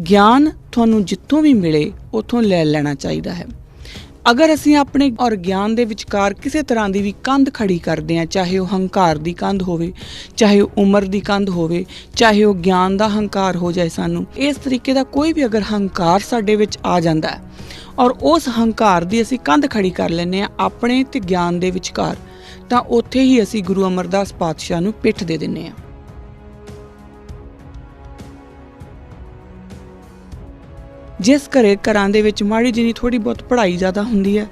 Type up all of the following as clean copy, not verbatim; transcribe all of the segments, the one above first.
ਗਿਆਨ ਤੁਹਾਨੂੰ ਜਿੱਥੋਂ ਵੀ ਮਿਲੇ ਉੱਥੋਂ ਲੈ ਲੈਣਾ ਚਾਹੀਦਾ ਹੈ। ਅਗਰ ਅਸੀਂ ਆਪਣੇ ਔਰ ਗਿਆਨ ਦੇ ਵਿਚਕਾਰ ਕਿਸੇ ਤਰ੍ਹਾਂ ਦੀ ਵੀ ਕੰਧ ਖੜੀ ਕਰਦੇ ਹਾਂ, ਚਾਹੇ ਉਹ ਹੰਕਾਰ ਦੀ ਕੰਧ ਹੋਵੇ, ਚਾਹੇ ਉਹ ਉਮਰ ਦੀ ਕੰਧ ਹੋਵੇ, ਚਾਹੇ ਉਹ ਗਿਆਨ ਦਾ ਹੰਕਾਰ ਹੋ ਜਾਏ, ਸਾਨੂੰ ਇਸ ਤਰੀਕੇ ਦਾ ਕੋਈ ਵੀ ਅਗਰ ਹੰਕਾਰ ਸਾਡੇ ਵਿੱਚ ਆ ਜਾਂਦਾ ਹੈ ਔਰ ਉਸ ਹੰਕਾਰ ਦੀ ਅਸੀਂ ਕੰਧ ਖੜੀ ਕਰ ਲੈਂਦੇ ਹਾਂ ਆਪਣੇ ਤੇ ਗਿਆਨ ਦੇ ਵਿਚਕਾਰ, ਤਾਂ ਉੱਥੇ ਹੀ ਅਸੀਂ ਗੁਰੂ ਅਮਰਦਾਸ ਪਾਤਸ਼ਾਹ ਨੂੰ ਪਿੱਠ ਦੇ ਦਿੰਦੇ ਹਾਂ। ਜਿਸ ਘਰਾਂ ਦੇ ਵਿੱਚ ਮਾੜੀ ਜਿਹੀ ਥੋੜ੍ਹੀ ਬਹੁਤ ਪੜ੍ਹਾਈ ਜ਼ਿਆਦਾ ਹੁੰਦੀ ਹੈ,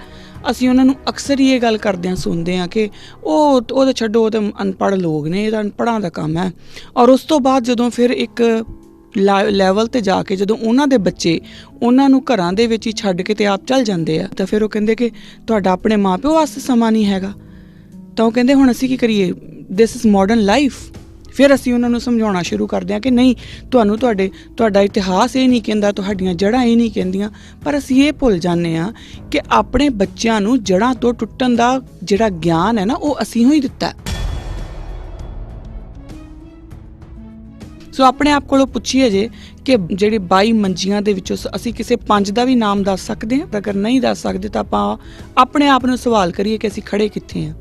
ਅਸੀਂ ਉਹਨਾਂ ਨੂੰ ਅਕਸਰ ਹੀ ਇਹ ਗੱਲ ਕਰਦਿਆਂ ਸੁਣਦੇ ਹਾਂ ਕਿ ਉਹ ਤਾਂ ਛੱਡੋ, ਉਹ ਤਾਂ ਅਨਪੜ੍ਹ ਲੋਕ ਨੇ, ਇਹ ਤਾਂ ਅਨਪੜ੍ਹਾਂ ਦਾ ਕੰਮ ਹੈ। ਔਰ ਉਸ ਤੋਂ ਬਾਅਦ ਜਦੋਂ ਫਿਰ ਇੱਕ ਲੈਵਲ 'ਤੇ ਜਾ ਕੇ ਜਦੋਂ ਉਹਨਾਂ ਦੇ ਬੱਚੇ ਉਹਨਾਂ ਨੂੰ ਘਰਾਂ ਦੇ ਵਿੱਚ ਹੀ ਛੱਡ ਕੇ ਤੇ ਆਪ ਚੱਲ ਜਾਂਦੇ ਆ, ਤਾਂ ਫਿਰ ਉਹ ਕਹਿੰਦੇ ਕਿ ਤੁਹਾਡਾ ਆਪਣੇ ਮਾਂ ਪਿਓ ਵਾਸਤੇ ਸਮਾਂ ਨਹੀਂ ਹੈਗਾ। ਤਾਂ ਉਹ ਕਹਿੰਦੇ ਹੁਣ ਅਸੀਂ ਕੀ ਕਰੀਏ, ਦਿਸ ਇਜ਼ ਮਾਡਰਨ ਲਾਈਫ। ਫਿਰ ਅਸੀਂ ਉਹਨਾਂ ਨੂੰ ਸਮਝਾਉਣਾ ਸ਼ੁਰੂ ਕਰਦੇ ਹਾਂ ਕਿ ਨਹੀਂ, ਤੁਹਾਡਾ ਇਤਿਹਾਸ ਇਹ ਨਹੀਂ ਕਹਿੰਦਾ, ਤੁਹਾਡੀਆਂ ਜੜ੍ਹਾਂ ਇਹ ਨਹੀਂ ਕਹਿੰਦੀਆਂ। ਪਰ ਅਸੀਂ ਇਹ ਭੁੱਲ ਜਾਂਦੇ ਹਾਂ ਕਿ ਆਪਣੇ ਬੱਚਿਆਂ ਨੂੰ ਜੜ੍ਹਾਂ ਤੋਂ ਟੁੱਟਣ ਦਾ ਜਿਹੜਾ ਗਿਆਨ ਹੈ ਨਾ, ਉਹ ਅਸੀਂ ਹੀ ਦਿੱਤਾ। ਸੋ ਆਪਣੇ ਆਪ ਕੋਲੋਂ ਪੁੱਛੀਏ ਜੇ ਕਿ ਜਿਹੜੇ 22 ਮੰਜੀਆਂ ਦੇ ਵਿੱਚੋਂ ਅਸੀਂ ਕਿਸੇ 5 ਦਾ ਵੀ ਨਾਮ ਦੱਸ ਸਕਦੇ ਹਾਂ। ਅਗਰ ਨਹੀਂ ਦੱਸ ਸਕਦੇ ਤਾਂ ਆਪਾਂ ਆਪਣੇ ਆਪ ਨੂੰ ਸਵਾਲ ਕਰੀਏ ਕਿ ਅਸੀਂ ਖੜੇ ਕਿੱਥੇ ਹਾਂ।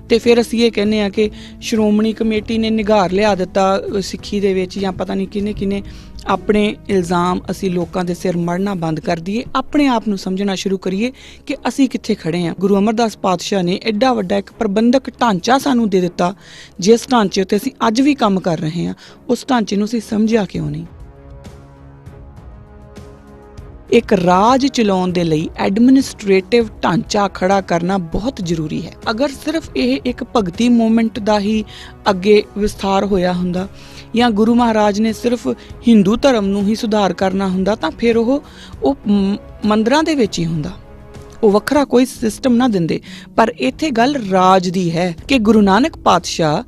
ਤੇ ਫਿਰ ਅਸੀਂ ਇਹ ਕਹਿੰਦੇ ਹਾਂ ਕਿ ਸ਼੍ਰੋਮਣੀ ਕਮੇਟੀ ਨੇ ਨਿਗਾਰ ਲਿਆ ਦਿੱਤਾ ਸਿੱਖੀ ਦੇ ਵਿੱਚ, ਜਾਂ ਪਤਾ ਨਹੀਂ ਕਿਹਨੇ ਆਪਣੇ ਇਲਜ਼ਾਮ ਅਸੀਂ ਲੋਕਾਂ ਦੇ ਸਿਰ ਮੜਨਾ ਬੰਦ ਕਰ ਦਈਏ। ਆਪਣੇ ਆਪ ਨੂੰ ਸਮਝਣਾ ਸ਼ੁਰੂ ਕਰੀਏ ਕਿ ਅਸੀਂ ਕਿੱਥੇ ਖੜੇ ਹਾਂ। ਗੁਰੂ ਅਮਰਦਾਸ ਪਾਤਸ਼ਾਹ ਨੇ ਐਡਾ ਵੱਡਾ ਇੱਕ ਪ੍ਰਬੰਧਕ ਢਾਂਚਾ ਸਾਨੂੰ ਦੇ ਦਿੱਤਾ, ਜਿਸ ਢਾਂਚੇ ਉੱਤੇ ਅਸੀਂ ਅੱਜ ਵੀ ਕੰਮ ਕਰ ਰਹੇ ਹਾਂ, ਉਸ ਢਾਂਚੇ ਨੂੰ ਅਸੀਂ ਸਮਝਿਆ ਕਿਉਂ ਨਹੀਂ। ਇੱਕ ਰਾਜ ਚਲਾਉਣ ਦੇ ਲਈ ਐਡਮਿਨਿਸਟ੍ਰੇਟਿਵ ਢਾਂਚਾ ਖੜਾ ਕਰਨਾ ਬਹੁਤ ਜ਼ਰੂਰੀ ਹੈ। ਅਗਰ ਸਿਰਫ ਇਹ ਇੱਕ ਭਗਤੀ ਮੂਵਮੈਂਟ ਦਾ ਹੀ ਅੱਗੇ ਵਿਸਥਾਰ ਹੋਇਆ ਹੁੰਦਾ, ਜਾਂ ਗੁਰੂ ਮਹਾਰਾਜ ਨੇ ਸਿਰਫ ਹਿੰਦੂ ਧਰਮ ਨੂੰ ਹੀ ਸੁਧਾਰ ਕਰਨਾ ਹੁੰਦਾ, ਤਾਂ ਫਿਰ ਉਹ ਮੰਦਰਾਂ ਦੇ ਵਿੱਚ ਹੀ ਹੁੰਦਾ, ਉਹ ਵੱਖਰਾ ਕੋਈ ਸਿਸਟਮ ਨਾ ਦਿੰਦੇ। ਪਰ ਇੱਥੇ ਗੱਲ ਰਾਜ ਦੀ ਹੈ ਕਿ ਗੁਰੂ ਨਾਨਕ ਪਾਤਸ਼ਾਹ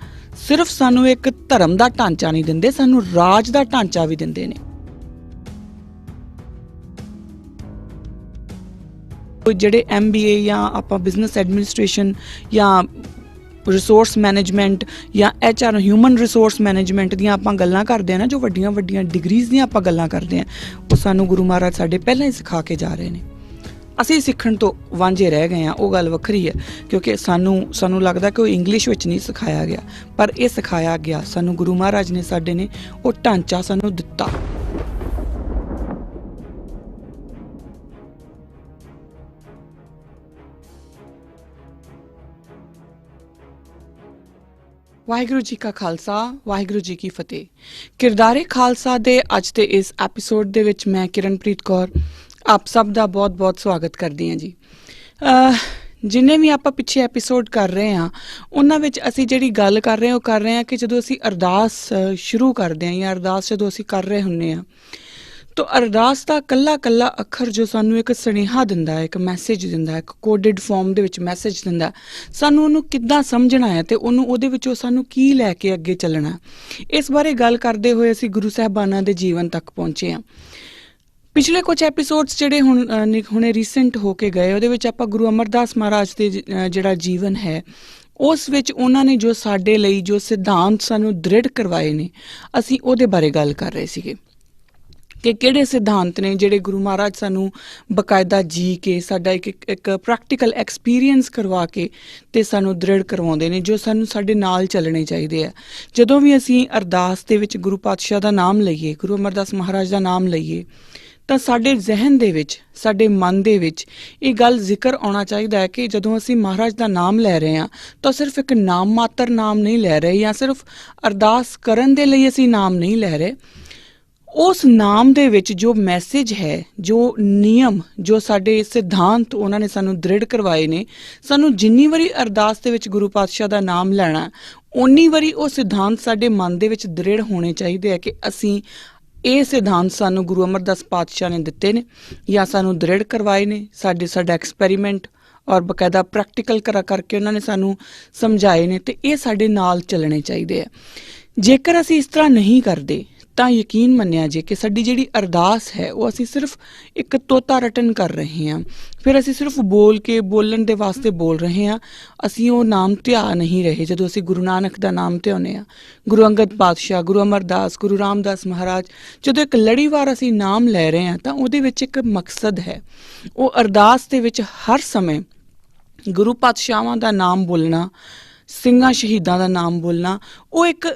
ਸਿਰਫ ਸਾਨੂੰ ਇੱਕ ਧਰਮ ਦਾ ਢਾਂਚਾ ਨਹੀਂ ਦਿੰਦੇ, ਸਾਨੂੰ ਰਾਜ ਦਾ ਢਾਂਚਾ ਵੀ ਦਿੰਦੇ ਨੇ। ਜਿਹੜੇ MBA ਜਾਂ ਆਪਾਂ ਬਿਜ਼ਨਸ ਐਡਮਿਨਿਸਟ੍ਰੇਸ਼ਨ ਜਾਂ ਰਿਸੋਰਸ ਮੈਨੇਜਮੈਂਟ ਜਾਂ HR ਹਿਊਮਨ ਰਿਸੋਰਸ ਮੈਨੇਜਮੈਂਟ ਦੀਆਂ ਆਪਾਂ ਗੱਲਾਂ ਕਰਦੇ ਹਾਂ ਨਾ, ਜੋ ਵੱਡੀਆਂ ਵੱਡੀਆਂ ਡਿਗਰੀਜ਼ ਦੀਆਂ ਆਪਾਂ ਗੱਲਾਂ ਕਰਦੇ ਹਾਂ, ਉਹ ਸਾਨੂੰ ਗੁਰੂ ਮਹਾਰਾਜ ਸਾਡੇ ਪਹਿਲਾਂ ਹੀ ਸਿਖਾ ਕੇ ਜਾ ਰਹੇ ਨੇ। ਅਸੀਂ ਸਿੱਖਣ ਤੋਂ ਵਾਂਝੇ ਰਹਿ ਗਏ ਹਾਂ, ਉਹ ਗੱਲ ਵੱਖਰੀ ਹੈ, ਕਿਉਂਕਿ ਸਾਨੂੰ ਲੱਗਦਾ ਕਿ ਉਹ ਇੰਗਲਿਸ਼ ਵਿੱਚ ਨਹੀਂ ਸਿਖਾਇਆ ਗਿਆ, ਪਰ ਇਹ ਸਿਖਾਇਆ ਗਿਆ ਸਾਨੂੰ। ਗੁਰੂ ਮਹਾਰਾਜ ਨੇ ਸਾਡੇ ਨੇ ਉਹ ਢਾਂਚਾ ਸਾਨੂੰ ਦਿੱਤਾ। ਵਾਹਿਗੁਰੂ ਜੀ ਕਾ ਖਾਲਸਾ, ਵਾਹਿਗੁਰੂ ਜੀ ਕੀ ਫਤਿਹ। ਕਿਰਦਾਰੇ ਖਾਲਸਾ ਦੇ ਅੱਜ ਦੇ ਇਸ ਐਪੀਸੋਡ ਦੇ ਵਿੱਚ ਮੈਂ ਕਿਰਨਪ੍ਰੀਤ ਕੌਰ ਆਪ ਸਭ ਦਾ ਬਹੁਤ-ਬਹੁਤ ਸਵਾਗਤ ਕਰਦੀ ਹਾਂ ਜੀ। ਜਿੰਨੇ ਵੀ ਆਪਾਂ ਪਿੱਛੇ ਐਪੀਸੋਡ ਕਰ ਰਹੇ ਹਾਂ, ਉਹਨਾਂ ਵਿੱਚ ਅਸੀਂ ਜਿਹੜੀ ਗੱਲ ਕਰ ਰਹੇ ਹਾਂ, ਉਹ ਕਰ ਰਹੇ ਹਾਂ ਕਿ ਜਦੋਂ ਅਸੀਂ ਅਰਦਾਸ ਸ਼ੁਰੂ ਕਰਦੇ ਹਾਂ ਜਾਂ ਅਰਦਾਸ ਜਦੋਂ ਅਸੀਂ ਕਰ ਰਹੇ ਹੁੰਦੇ ਹਾਂ, ਤਾਂ ਅਰਦਾਸ ਦਾ ਕੱਲਾ ਅੱਖਰ ਜੋ ਸਾਨੂੰ ਇੱਕ ਸੁਨੇਹਾ ਦਿੰਦਾ ਹੈ, ਇੱਕ ਮੈਸੇਜ ਦਿੰਦਾ ਹੈ, ਇੱਕ ਕੋਡਡ ਫਾਰਮ ਦੇ ਵਿੱਚ ਮੈਸੇਜ ਦਿੰਦਾ, ਸਾਨੂੰ ਉਹਨੂੰ ਕਿੱਦਾਂ ਸਮਝਣਾ ਹੈ ਤੇ ਉਹਦੇ ਵਿੱਚੋਂ ਸਾਨੂੰ ਕੀ ਲੈ ਕੇ ਅੱਗੇ ਚੱਲਣਾ। ਇਸ ਬਾਰੇ ਗੱਲ ਕਰਦੇ ਹੋਏ ਅਸੀਂ ਗੁਰੂ ਸਾਹਿਬਾਨਾਂ ਦੇ ਜੀਵਨ ਤੱਕ ਪਹੁੰਚੇ ਹਾਂ। ਪਿਛਲੇ ਕੁਝ ਐਪੀਸੋਡਸ ਜਿਹੜੇ ਹੁਣੇ ਰੀਸੈਂਟ ਹੋ ਕੇ ਗਏ, ਉਹਦੇ ਵਿੱਚ ਆਪਾਂ ਗੁਰੂ ਅਮਰਦਾਸ ਮਹਾਰਾਜ ਦੇ ਜਿਹੜਾ ਜੀਵਨ ਹੈ, ਉਸ ਵਿੱਚ ਉਹਨਾਂ ਨੇ ਜੋ ਸਾਡੇ ਲਈ ਜੋ ਸਿਧਾਂਤ ਸਾਨੂੰ ਦ੍ਰਿੜ ਕਰਵਾਏ ਨੇ, ਅਸੀਂ ਉਹਦੇ ਬਾਰੇ ਗੱਲ ਕਰ ਰਹੇ ਸੀਗੇ ਕਿ ਕਿਹੜੇ ਸਿਧਾਂਤ ਨੇ ਜਿਹੜੇ ਗੁਰੂ ਮਹਾਰਾਜ ਸਾਨੂੰ ਬਕਾਇਦਾ ਜੀ ਕੇ ਸਾਡਾ ਇੱਕ ਪ੍ਰੈਕਟੀਕਲ ਐਕਸਪੀਰੀਅੰਸ ਕਰਵਾ ਕੇ ਤੇ ਸਾਨੂੰ ਦ੍ਰਿੜ ਕਰਵਾਉਂਦੇ ਨੇ, ਜੋ ਸਾਨੂੰ ਸਾਡੇ ਨਾਲ ਚੱਲਣੇ ਚਾਹੀਦੇ ਆ। ਜਦੋਂ ਵੀ ਅਸੀਂ ਅਰਦਾਸ ਦੇ ਵਿੱਚ ਗੁਰੂ ਪਾਤਸ਼ਾਹ ਦਾ ਨਾਮ ਲਈਏ, ਗੁਰੂ ਅਮਰਦਾਸ ਮਹਾਰਾਜ ਦਾ ਨਾਮ ਲਈਏ, ਤਾਂ ਸਾਡੇ ਜ਼ਿਹਨ ਦੇ ਵਿੱਚ, ਸਾਡੇ ਮਨ ਦੇ ਵਿੱਚ ਇਹ ਗੱਲ ਜ਼ਿਕਰ ਆਉਣਾ ਚਾਹੀਦਾ ਹੈ ਕਿ ਜਦੋਂ ਅਸੀਂ ਮਹਾਰਾਜ ਦਾ ਨਾਮ ਲੈ ਰਹੇ ਹਾਂ, ਤਾਂ ਸਿਰਫ ਇੱਕ ਨਾਮ ਮਾਤਰ ਨਾਮ ਨਹੀਂ ਲੈ ਰਹੇ, ਜਾਂ ਸਿਰਫ ਅਰਦਾਸ ਕਰਨ ਦੇ ਲਈ ਅਸੀਂ ਨਾਮ ਨਹੀਂ ਲੈ ਰਹੇ। ਉਸ ਨਾਮ ਦੇ ਵਿੱਚ ਜੋ ਮੈਸੇਜ ਹੈ, ਜੋ ਨਿਯਮ, ਜੋ ਸਾਡੇ ਸਿਧਾਂਤ ਉਹਨਾਂ ਨੇ ਸਾਨੂੰ ਦ੍ਰਿੜ ਕਰਵਾਏ ਨੇ, ਸਾਨੂੰ ਜਿੰਨੀ ਵਾਰੀ ਅਰਦਾਸ ਦੇ ਵਿੱਚ ਗੁਰੂ ਪਾਤਸ਼ਾਹ ਦਾ ਨਾਮ ਲੈਣਾ, ਓਨੀ ਵਾਰੀ ਉਹ ਸਿਧਾਂਤ ਸਾਡੇ ਮਨ ਦੇ ਵਿੱਚ ਦ੍ਰਿੜ ਹੋਣੇ ਚਾਹੀਦੇ ਆ ਕਿ ਅਸੀਂ ਇਹ ਸਿਧਾਂਤ ਸਾਨੂੰ ਗੁਰੂ ਅਮਰਦਾਸ ਪਾਤਸ਼ਾਹ ਨੇ ਦਿੱਤੇ ਨੇ ਜਾਂ ਸਾਨੂੰ ਦ੍ਰਿੜ ਕਰਵਾਏ ਨੇ, ਸਾਡਾ ਐਕਸਪੈਰੀਮੈਂਟ ਔਰ ਬਕਾਇਦਾ ਪ੍ਰੈਕਟੀਕਲ ਕਰਕੇ ਉਹਨਾਂ ਨੇ ਸਾਨੂੰ ਸਮਝਾਏ ਨੇ, ਤੇ ਇਹ ਸਾਡੇ ਨਾਲ ਚੱਲਣੇ ਚਾਹੀਦੇ ਆ। ਜੇਕਰ ਅਸੀਂ ਇਸ ਤਰ੍ਹਾਂ ਨਹੀਂ ਕਰਦੇ ਤਾਂ ਯਕੀਨ ਮੰਨਿਆ ਜੇ ਕਿ ਸਾਡੀ ਜਿਹੜੀ ਅਰਦਾਸ ਹੈ ਉਹ ਅਸੀਂ ਸਿਰਫ ਇੱਕ ਤੋਤਾ ਰਟਨ ਕਰ ਰਹੇ ਹਾਂ, ਫਿਰ ਅਸੀਂ ਸਿਰਫ ਬੋਲਣ ਦੇ ਵਾਸਤੇ ਬੋਲ ਰਹੇ ਹਾਂ, ਅਸੀਂ ਉਹ ਨਾਮ ਧਿਆ ਨਹੀਂ ਰਹੇ। ਜਦੋਂ ਅਸੀਂ ਗੁਰੂ ਨਾਨਕ ਦਾ ਨਾਮ ਧਿਆਉਂਦੇ ਹਾਂ, ਗੁਰੂ ਅੰਗਦ ਪਾਤਸ਼ਾਹ, ਗੁਰੂ ਅਮਰਦਾਸ, ਗੁਰੂ ਰਾਮਦਾਸ ਮਹਾਰਾਜ, ਜਦੋਂ ਇੱਕ ਲੜੀਵਾਰ ਅਸੀਂ ਨਾਮ ਲੈ ਰਹੇ ਹਾਂ ਤਾਂ ਉਹਦੇ ਵਿੱਚ ਇੱਕ ਮਕਸਦ ਹੈ। ਉਹ ਅਰਦਾਸ ਦੇ ਵਿੱਚ ਹਰ ਸਮੇਂ ਗੁਰੂ ਪਾਤਸ਼ਾਹਾਂ ਦਾ ਨਾਮ ਬੋਲਣਾ, ਸਿੰਘਾਂ ਸ਼ਹੀਦਾਂ ਦਾ ਨਾਮ ਬੋਲਣਾ, ਉਹ ਇੱਕ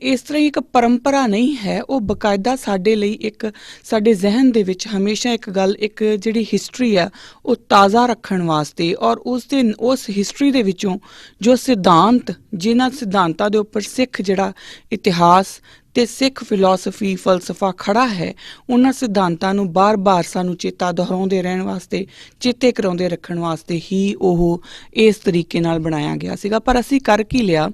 ਇਸ ਤਰ੍ਹਾਂ ਹੀ ਇੱਕ ਪਰੰਪਰਾ ਨਹੀਂ ਹੈ, ਉਹ ਬਕਾਇਦਾ ਸਾਡੇ ਲਈ ਇੱਕ ਸਾਡੇ ਜ਼ਿਹਨ ਦੇ ਵਿੱਚ ਹਮੇਸ਼ਾ ਇੱਕ ਗੱਲ, ਇੱਕ ਜਿਹੜੀ ਹਿਸਟਰੀ ਆ ਉਹ ਤਾਜ਼ਾ ਰੱਖਣ ਵਾਸਤੇ, ਔਰ ਉਸ ਹਿਸਟਰੀ ਦੇ ਵਿੱਚੋਂ ਜੋ ਸਿਧਾਂਤ, ਜਿਨ੍ਹਾਂ ਸਿਧਾਂਤਾਂ ਦੇ ਉੱਪਰ ਸਿੱਖ ਜਿਹੜਾ ਇਤਿਹਾਸ ਤੇ ਸਿੱਖ ਫਿਲਾਸਫੀ ਫਲਸਫਾ ਖੜਾ ਹੈ, ਉਹਨਾਂ ਸਿਧਾਂਤਾਂ ਨੂੰ ਬਾਰ-ਬਾਰ ਸਾਨੂੰ ਚੇਤਾ ਦੁਹਰਾਉਂਦੇ ਰਹਿਣ ਵਾਸਤੇ, ਚੇਤੇ ਕਰਾਉਂਦੇ ਰੱਖਣ ਵਾਸਤੇ ਹੀ ਉਹ ਇਸ ਤਰੀਕੇ ਨਾਲ ਬਣਾਇਆ ਗਿਆ ਸੀਗਾ। ਪਰ ਅਸੀਂ ਕਰ ਕੀ ਲਿਆ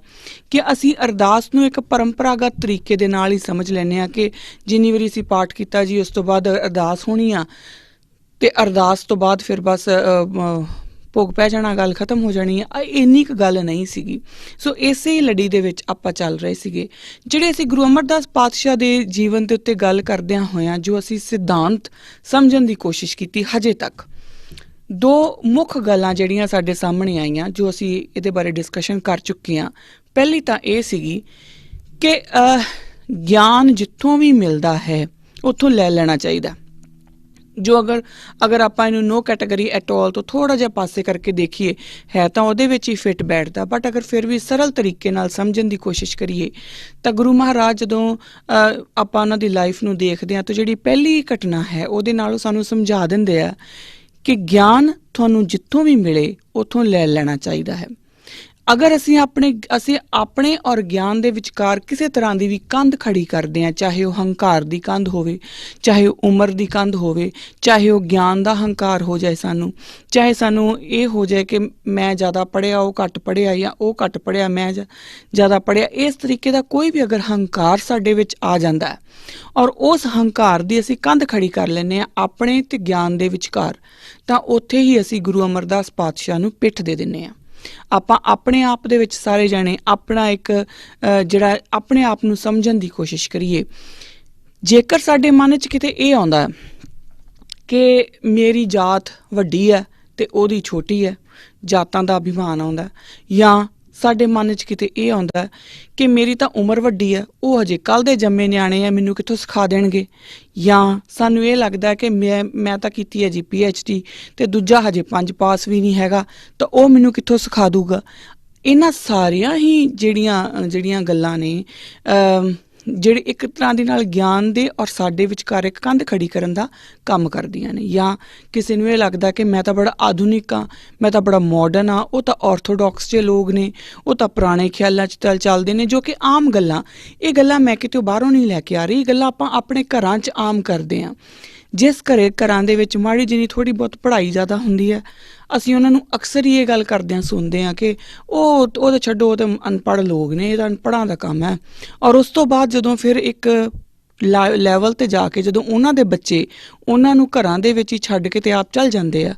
ਕਿ ਅਸੀਂ ਅਰਦਾਸ ਨੂੰ ਇੱਕ ਪਰੰਪਰਾਗਤ ਤਰੀਕੇ ਦੇ ਨਾਲ ਹੀ ਸਮਝ ਲੈਂਦੇ ਹਾਂ ਕਿ ਜਿੰਨੀ ਵਾਰੀ ਅਸੀਂ ਪਾਠ ਕੀਤਾ ਜੀ ਉਸ ਤੋਂ ਬਾਅਦ ਅਰਦਾਸ ਹੋਣੀ ਆ, ਤੇ ਅਰਦਾਸ ਤੋਂ ਬਾਅਦ ਫਿਰ ਬਸ ਭੋਗ ਪੈ ਜਾਣਾ, ਗੱਲ ਖਤਮ ਹੋ ਜਾਣੀ ਹੈ। ਇੰਨੀ ਕੁ ਗੱਲ ਨਹੀਂ ਸੀਗੀ। ਸੋ ਇਸੇ ਲੜੀ ਦੇ ਵਿੱਚ ਆਪਾਂ ਚੱਲ ਰਹੇ ਸੀਗੇ, ਜਿਹੜੇ ਅਸੀਂ ਗੁਰੂ ਅਮਰਦਾਸ ਪਾਤਸ਼ਾਹ ਦੇ ਜੀਵਨ ਦੇ ਉੱਤੇ ਗੱਲ ਕਰਦਿਆਂ ਹੋਇਆਂ ਜੋ ਅਸੀਂ ਸਿਧਾਂਤ ਸਮਝਣ ਦੀ ਕੋਸ਼ਿਸ਼ ਕੀਤੀ। ਹਜੇ ਤੱਕ ਦੋ ਮੁੱਖ ਗੱਲਾਂ ਜਿਹੜੀਆਂ ਸਾਡੇ ਸਾਹਮਣੇ ਆਈਆਂ, ਜੋ ਅਸੀਂ ਇਹਦੇ ਬਾਰੇ ਡਿਸਕਸ਼ਨ ਕਰ ਚੁੱਕੇ ਹਾਂ। ਪਹਿਲੀ ਤਾਂ ਇਹ ਸੀਗੀ ਕਿ ਗਿਆਨ ਜਿੱਥੋਂ ਵੀ ਮਿਲਦਾ ਹੈ ਉੱਥੋਂ ਲੈ ਲੈਣਾ ਚਾਹੀਦਾ। ਜੋ ਅਗਰ ਆਪਾਂ ਇਹਨੂੰ ਨੋ ਕੈਟਾਗਰੀ ਐਟ ਆਲ ਤੋਂ ਥੋੜ੍ਹਾ ਜਿਹਾ ਪਾਸੇ ਕਰਕੇ ਦੇਖੀਏ, ਹੈ ਤਾਂ ਉਹਦੇ ਵਿੱਚ ਹੀ ਫਿੱਟ ਬੈਠਦਾ, ਬਟ ਅਗਰ ਫਿਰ ਵੀ ਸਰਲ ਤਰੀਕੇ ਨਾਲ ਸਮਝਣ ਦੀ ਕੋਸ਼ਿਸ਼ ਕਰੀਏ ਤਾਂ ਗੁਰੂ ਮਹਾਰਾਜ ਜਦੋਂ ਆਪਾਂ ਉਹਨਾਂ ਦੀ ਲਾਈਫ ਨੂੰ ਦੇਖਦੇ ਹਾਂ ਤਾਂ ਜਿਹੜੀ ਪਹਿਲੀ ਘਟਨਾ ਹੈ ਉਹਦੇ ਨਾਲ ਉਹ ਸਾਨੂੰ ਸਮਝਾ ਦਿੰਦੇ ਆ ਕਿ ਗਿਆਨ ਤੁਹਾਨੂੰ ਜਿੱਥੋਂ ਵੀ ਮਿਲੇ ਉੱਥੋਂ ਲੈ ਲੈਣਾ ਚਾਹੀਦਾ ਹੈ। ਅਗਰ ਅਸੀਂ ਆਪਣੇ ਔਰ ਗਿਆਨ ਦੇ ਵਿਚਕਾਰ ਕਿਸੇ ਤਰ੍ਹਾਂ ਦੀ ਵੀ ਕੰਧ ਖੜੀ ਕਰਦੇ ਹਾਂ, ਚਾਹੇ ਉਹ ਹੰਕਾਰ ਦੀ ਕੰਧ ਹੋਵੇ, ਚਾਹੇ ਉਹ ਉਮਰ ਦੀ ਕੰਧ ਹੋਵੇ, ਚਾਹੇ ਉਹ ਗਿਆਨ ਦਾ ਹੰਕਾਰ ਹੋ ਜਾਏ ਸਾਨੂੰ, ਚਾਹੇ ਸਾਨੂੰ ਇਹ ਹੋ ਜਾਏ ਕਿ ਮੈਂ ਜ਼ਿਆਦਾ ਪੜ੍ਹਿਆ ਉਹ ਘੱਟ ਪੜ੍ਹਿਆ, ਜਾਂ ਉਹ ਘੱਟ ਪੜ੍ਹਿਆ ਮੈਂ ਜ਼ਿਆਦਾ ਪੜ੍ਹਿਆ, ਇਸ ਤਰੀਕੇ ਦਾ ਕੋਈ ਵੀ ਅਗਰ ਹੰਕਾਰ ਸਾਡੇ ਵਿੱਚ ਆ ਜਾਂਦਾ ਹੈ ਔਰ ਉਸ ਹੰਕਾਰ ਦੀ ਅਸੀਂ ਕੰਧ ਖੜੀ ਕਰ ਲੈਂਦੇ ਹਾਂ ਆਪਣੇ ਤੇ ਗਿਆਨ ਦੇ ਵਿਚਕਾਰ, ਤਾਂ ਉੱਥੇ ਹੀ ਅਸੀਂ ਗੁਰੂ ਅਮਰਦਾਸ ਪਾਤਸ਼ਾਹ ਨੂੰ ਪਿੱਠ ਦੇ ਦਿੰਦੇ ਹਾਂ। ਆਪਾਂ ਆਪਣੇ ਆਪ ਦੇ ਵਿੱਚ ਸਾਰੇ ਜਾਣੇ ਆਪਣਾ ਇੱਕ ਜਿਹੜਾ ਆਪਣੇ ਆਪ ਨੂੰ ਸਮਝਣ ਦੀ ਕੋਸ਼ਿਸ਼ ਕਰੀਏ। ਜੇਕਰ ਸਾਡੇ ਮਨ 'ਚ ਕਿਤੇ ਇਹ ਆਉਂਦਾ ਕਿ ਮੇਰੀ ਜਾਤ ਵੱਡੀ ਹੈ ਤੇ ਉਹਦੀ ਛੋਟੀ ਹੈ, ਜਾਤਾਂ ਦਾ ਅਭਿਮਾਨ ਆਉਂਦਾ, ਜਾਂ ਸਾਡੇ ਮਨ 'ਚ ਕਿਤੇ ਇਹ ਆਉਂਦਾ ਕਿ ਮੇਰੀ ਤਾਂ ਉਮਰ ਵੱਡੀ ਹੈ, ਉਹ ਹਜੇ ਕੱਲ੍ਹ ਦੇ ਜੰਮੇ ਨਿਆਣੇ ਆ, ਮੈਨੂੰ ਕਿੱਥੋਂ ਸਿਖਾ ਦੇਣਗੇ, ਜਾਂ ਸਾਨੂੰ ਇਹ ਲੱਗਦਾ ਕਿ ਮੈਂ ਤਾਂ ਕੀਤੀ ਹੈ ਜੀ PhD ਤੇ ਦੂਜਾ ਹਜੇ 5 ਪਾਸ ਵੀ ਨਹੀਂ ਹੈਗਾ, ਤਾਂ ਉਹ ਮੈਨੂੰ ਕਿੱਥੋਂ ਸਿਖਾ ਦੂਗਾ। ਇਹਨਾਂ ਸਾਰੀਆਂ ਹੀ ਜਿਹੜੀਆਂ ਗੱਲਾਂ ਨੇ ਜਿਹੜੇ ਇੱਕ ਤਰ੍ਹਾਂ ਦੇ ਨਾਲ ਗਿਆਨ ਦੇ ਔਰ ਸਾਡੇ ਵਿਚਕਾਰ ਇੱਕ ਕੰਧ ਖੜੀ ਕਰਨ ਦਾ ਕੰਮ ਕਰਦੀਆਂ ਨੇ। ਜਾਂ ਕਿਸੇ ਨੂੰ ਇਹ ਲੱਗਦਾ ਕਿ ਮੈਂ ਤਾਂ ਬੜਾ ਆਧੁਨਿਕ ਹਾਂ, ਮੈਂ ਤਾਂ ਬੜਾ ਮਾਡਰਨ ਹਾਂ, ਉਹ ਤਾਂ ਆਰਥੋਡਾਕਸ ਜਿਹੇ ਲੋਕ ਨੇ, ਉਹ ਤਾਂ ਪੁਰਾਣੇ ਖਿਆਲਾਂ 'ਚ ਚੱਲਦੇ ਨੇ, ਜੋ ਕਿ ਆਮ ਗੱਲਾਂ। ਇਹ ਗੱਲਾਂ ਮੈਂ ਕਿਤੇ ਬਾਹਰੋਂ ਨਹੀਂ ਲੈ ਕੇ ਆ ਰਹੀ, ਇਹ ਗੱਲਾਂ ਆਪਾਂ ਆਪਣੇ ਘਰਾਂ 'ਚ ਆਮ ਕਰਦੇ ਹਾਂ। ਜਿਸ ਘਰਾਂ ਦੇ ਵਿੱਚ ਮਾੜੀ ਜਿਹੀ ਥੋੜ੍ਹੀ ਬਹੁਤ ਪੜ੍ਹਾਈ ਜ਼ਿਆਦਾ ਹੁੰਦੀ ਹੈ, ਅਸੀਂ ਉਹਨਾਂ ਨੂੰ ਅਕਸਰ ਹੀ ਇਹ ਗੱਲ ਕਰਦਿਆਂ ਸੁਣਦੇ ਹਾਂ ਕਿ ਉਹ ਤਾਂ ਛੱਡੋ, ਉਹ ਤਾਂ ਅਨਪੜ੍ਹ ਲੋਕ ਨੇ, ਇਹ ਤਾਂ ਅਨਪੜ੍ਹਾਂ ਦਾ ਕੰਮ ਹੈ। ਔਰ ਉਸ ਤੋਂ ਬਾਅਦ ਜਦੋਂ ਫਿਰ ਇੱਕ ਲੈਵਲ 'ਤੇ ਜਾ ਕੇ ਜਦੋਂ ਉਹਨਾਂ ਦੇ ਬੱਚੇ ਉਹਨਾਂ ਨੂੰ ਘਰਾਂ ਦੇ ਵਿੱਚ ਹੀ ਛੱਡ ਕੇ ਤੇ ਆਪ ਚੱਲ ਜਾਂਦੇ ਆ,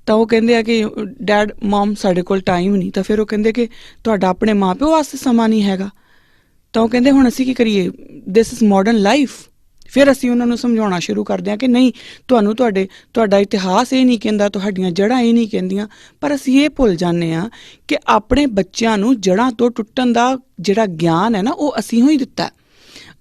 ਤਾਂ ਉਹ ਕਹਿੰਦੇ ਆ ਕਿ ਡੈਡ ਮਮ ਸਾਡੇ ਕੋਲ ਟਾਈਮ ਨਹੀਂ, ਤਾਂ ਫਿਰ ਉਹ ਕਹਿੰਦੇ ਕਿ ਤੁਹਾਡਾ ਆਪਣੇ ਮਾਂ ਪਿਓ ਵਾਸਤੇ ਸਮਾਂ ਨਹੀਂ ਹੈਗਾ, ਤਾਂ ਉਹ ਕਹਿੰਦੇ ਹੁਣ ਅਸੀਂ ਕੀ ਕਰੀਏ, ਦਿਸ ਇਜ਼ ਮਾਡਰਨ ਲਾਈਫ। ਫਿਰ ਅਸੀਂ ਉਹਨਾਂ ਨੂੰ ਸਮਝਾਉਣਾ ਸ਼ੁਰੂ ਕਰਦੇ ਹਾਂ ਕਿ ਨਹੀਂ, ਤੁਹਾਡਾ ਇਤਿਹਾਸ ਇਹ ਨਹੀਂ ਕਹਿੰਦਾ, ਤੁਹਾਡੀਆਂ ਜੜ੍ਹਾਂ ਇਹ ਨਹੀਂ ਕਹਿੰਦੀਆਂ। ਪਰ ਅਸੀਂ ਇਹ ਭੁੱਲ ਜਾਂਦੇ ਹਾਂ ਕਿ ਆਪਣੇ ਬੱਚਿਆਂ ਨੂੰ ਜੜ੍ਹਾਂ ਤੋਂ ਟੁੱਟਣ ਦਾ ਜਿਹੜਾ ਗਿਆਨ ਹੈ ਨਾ, ਉਹ ਅਸੀਂ ਹੀ ਦਿੱਤਾ।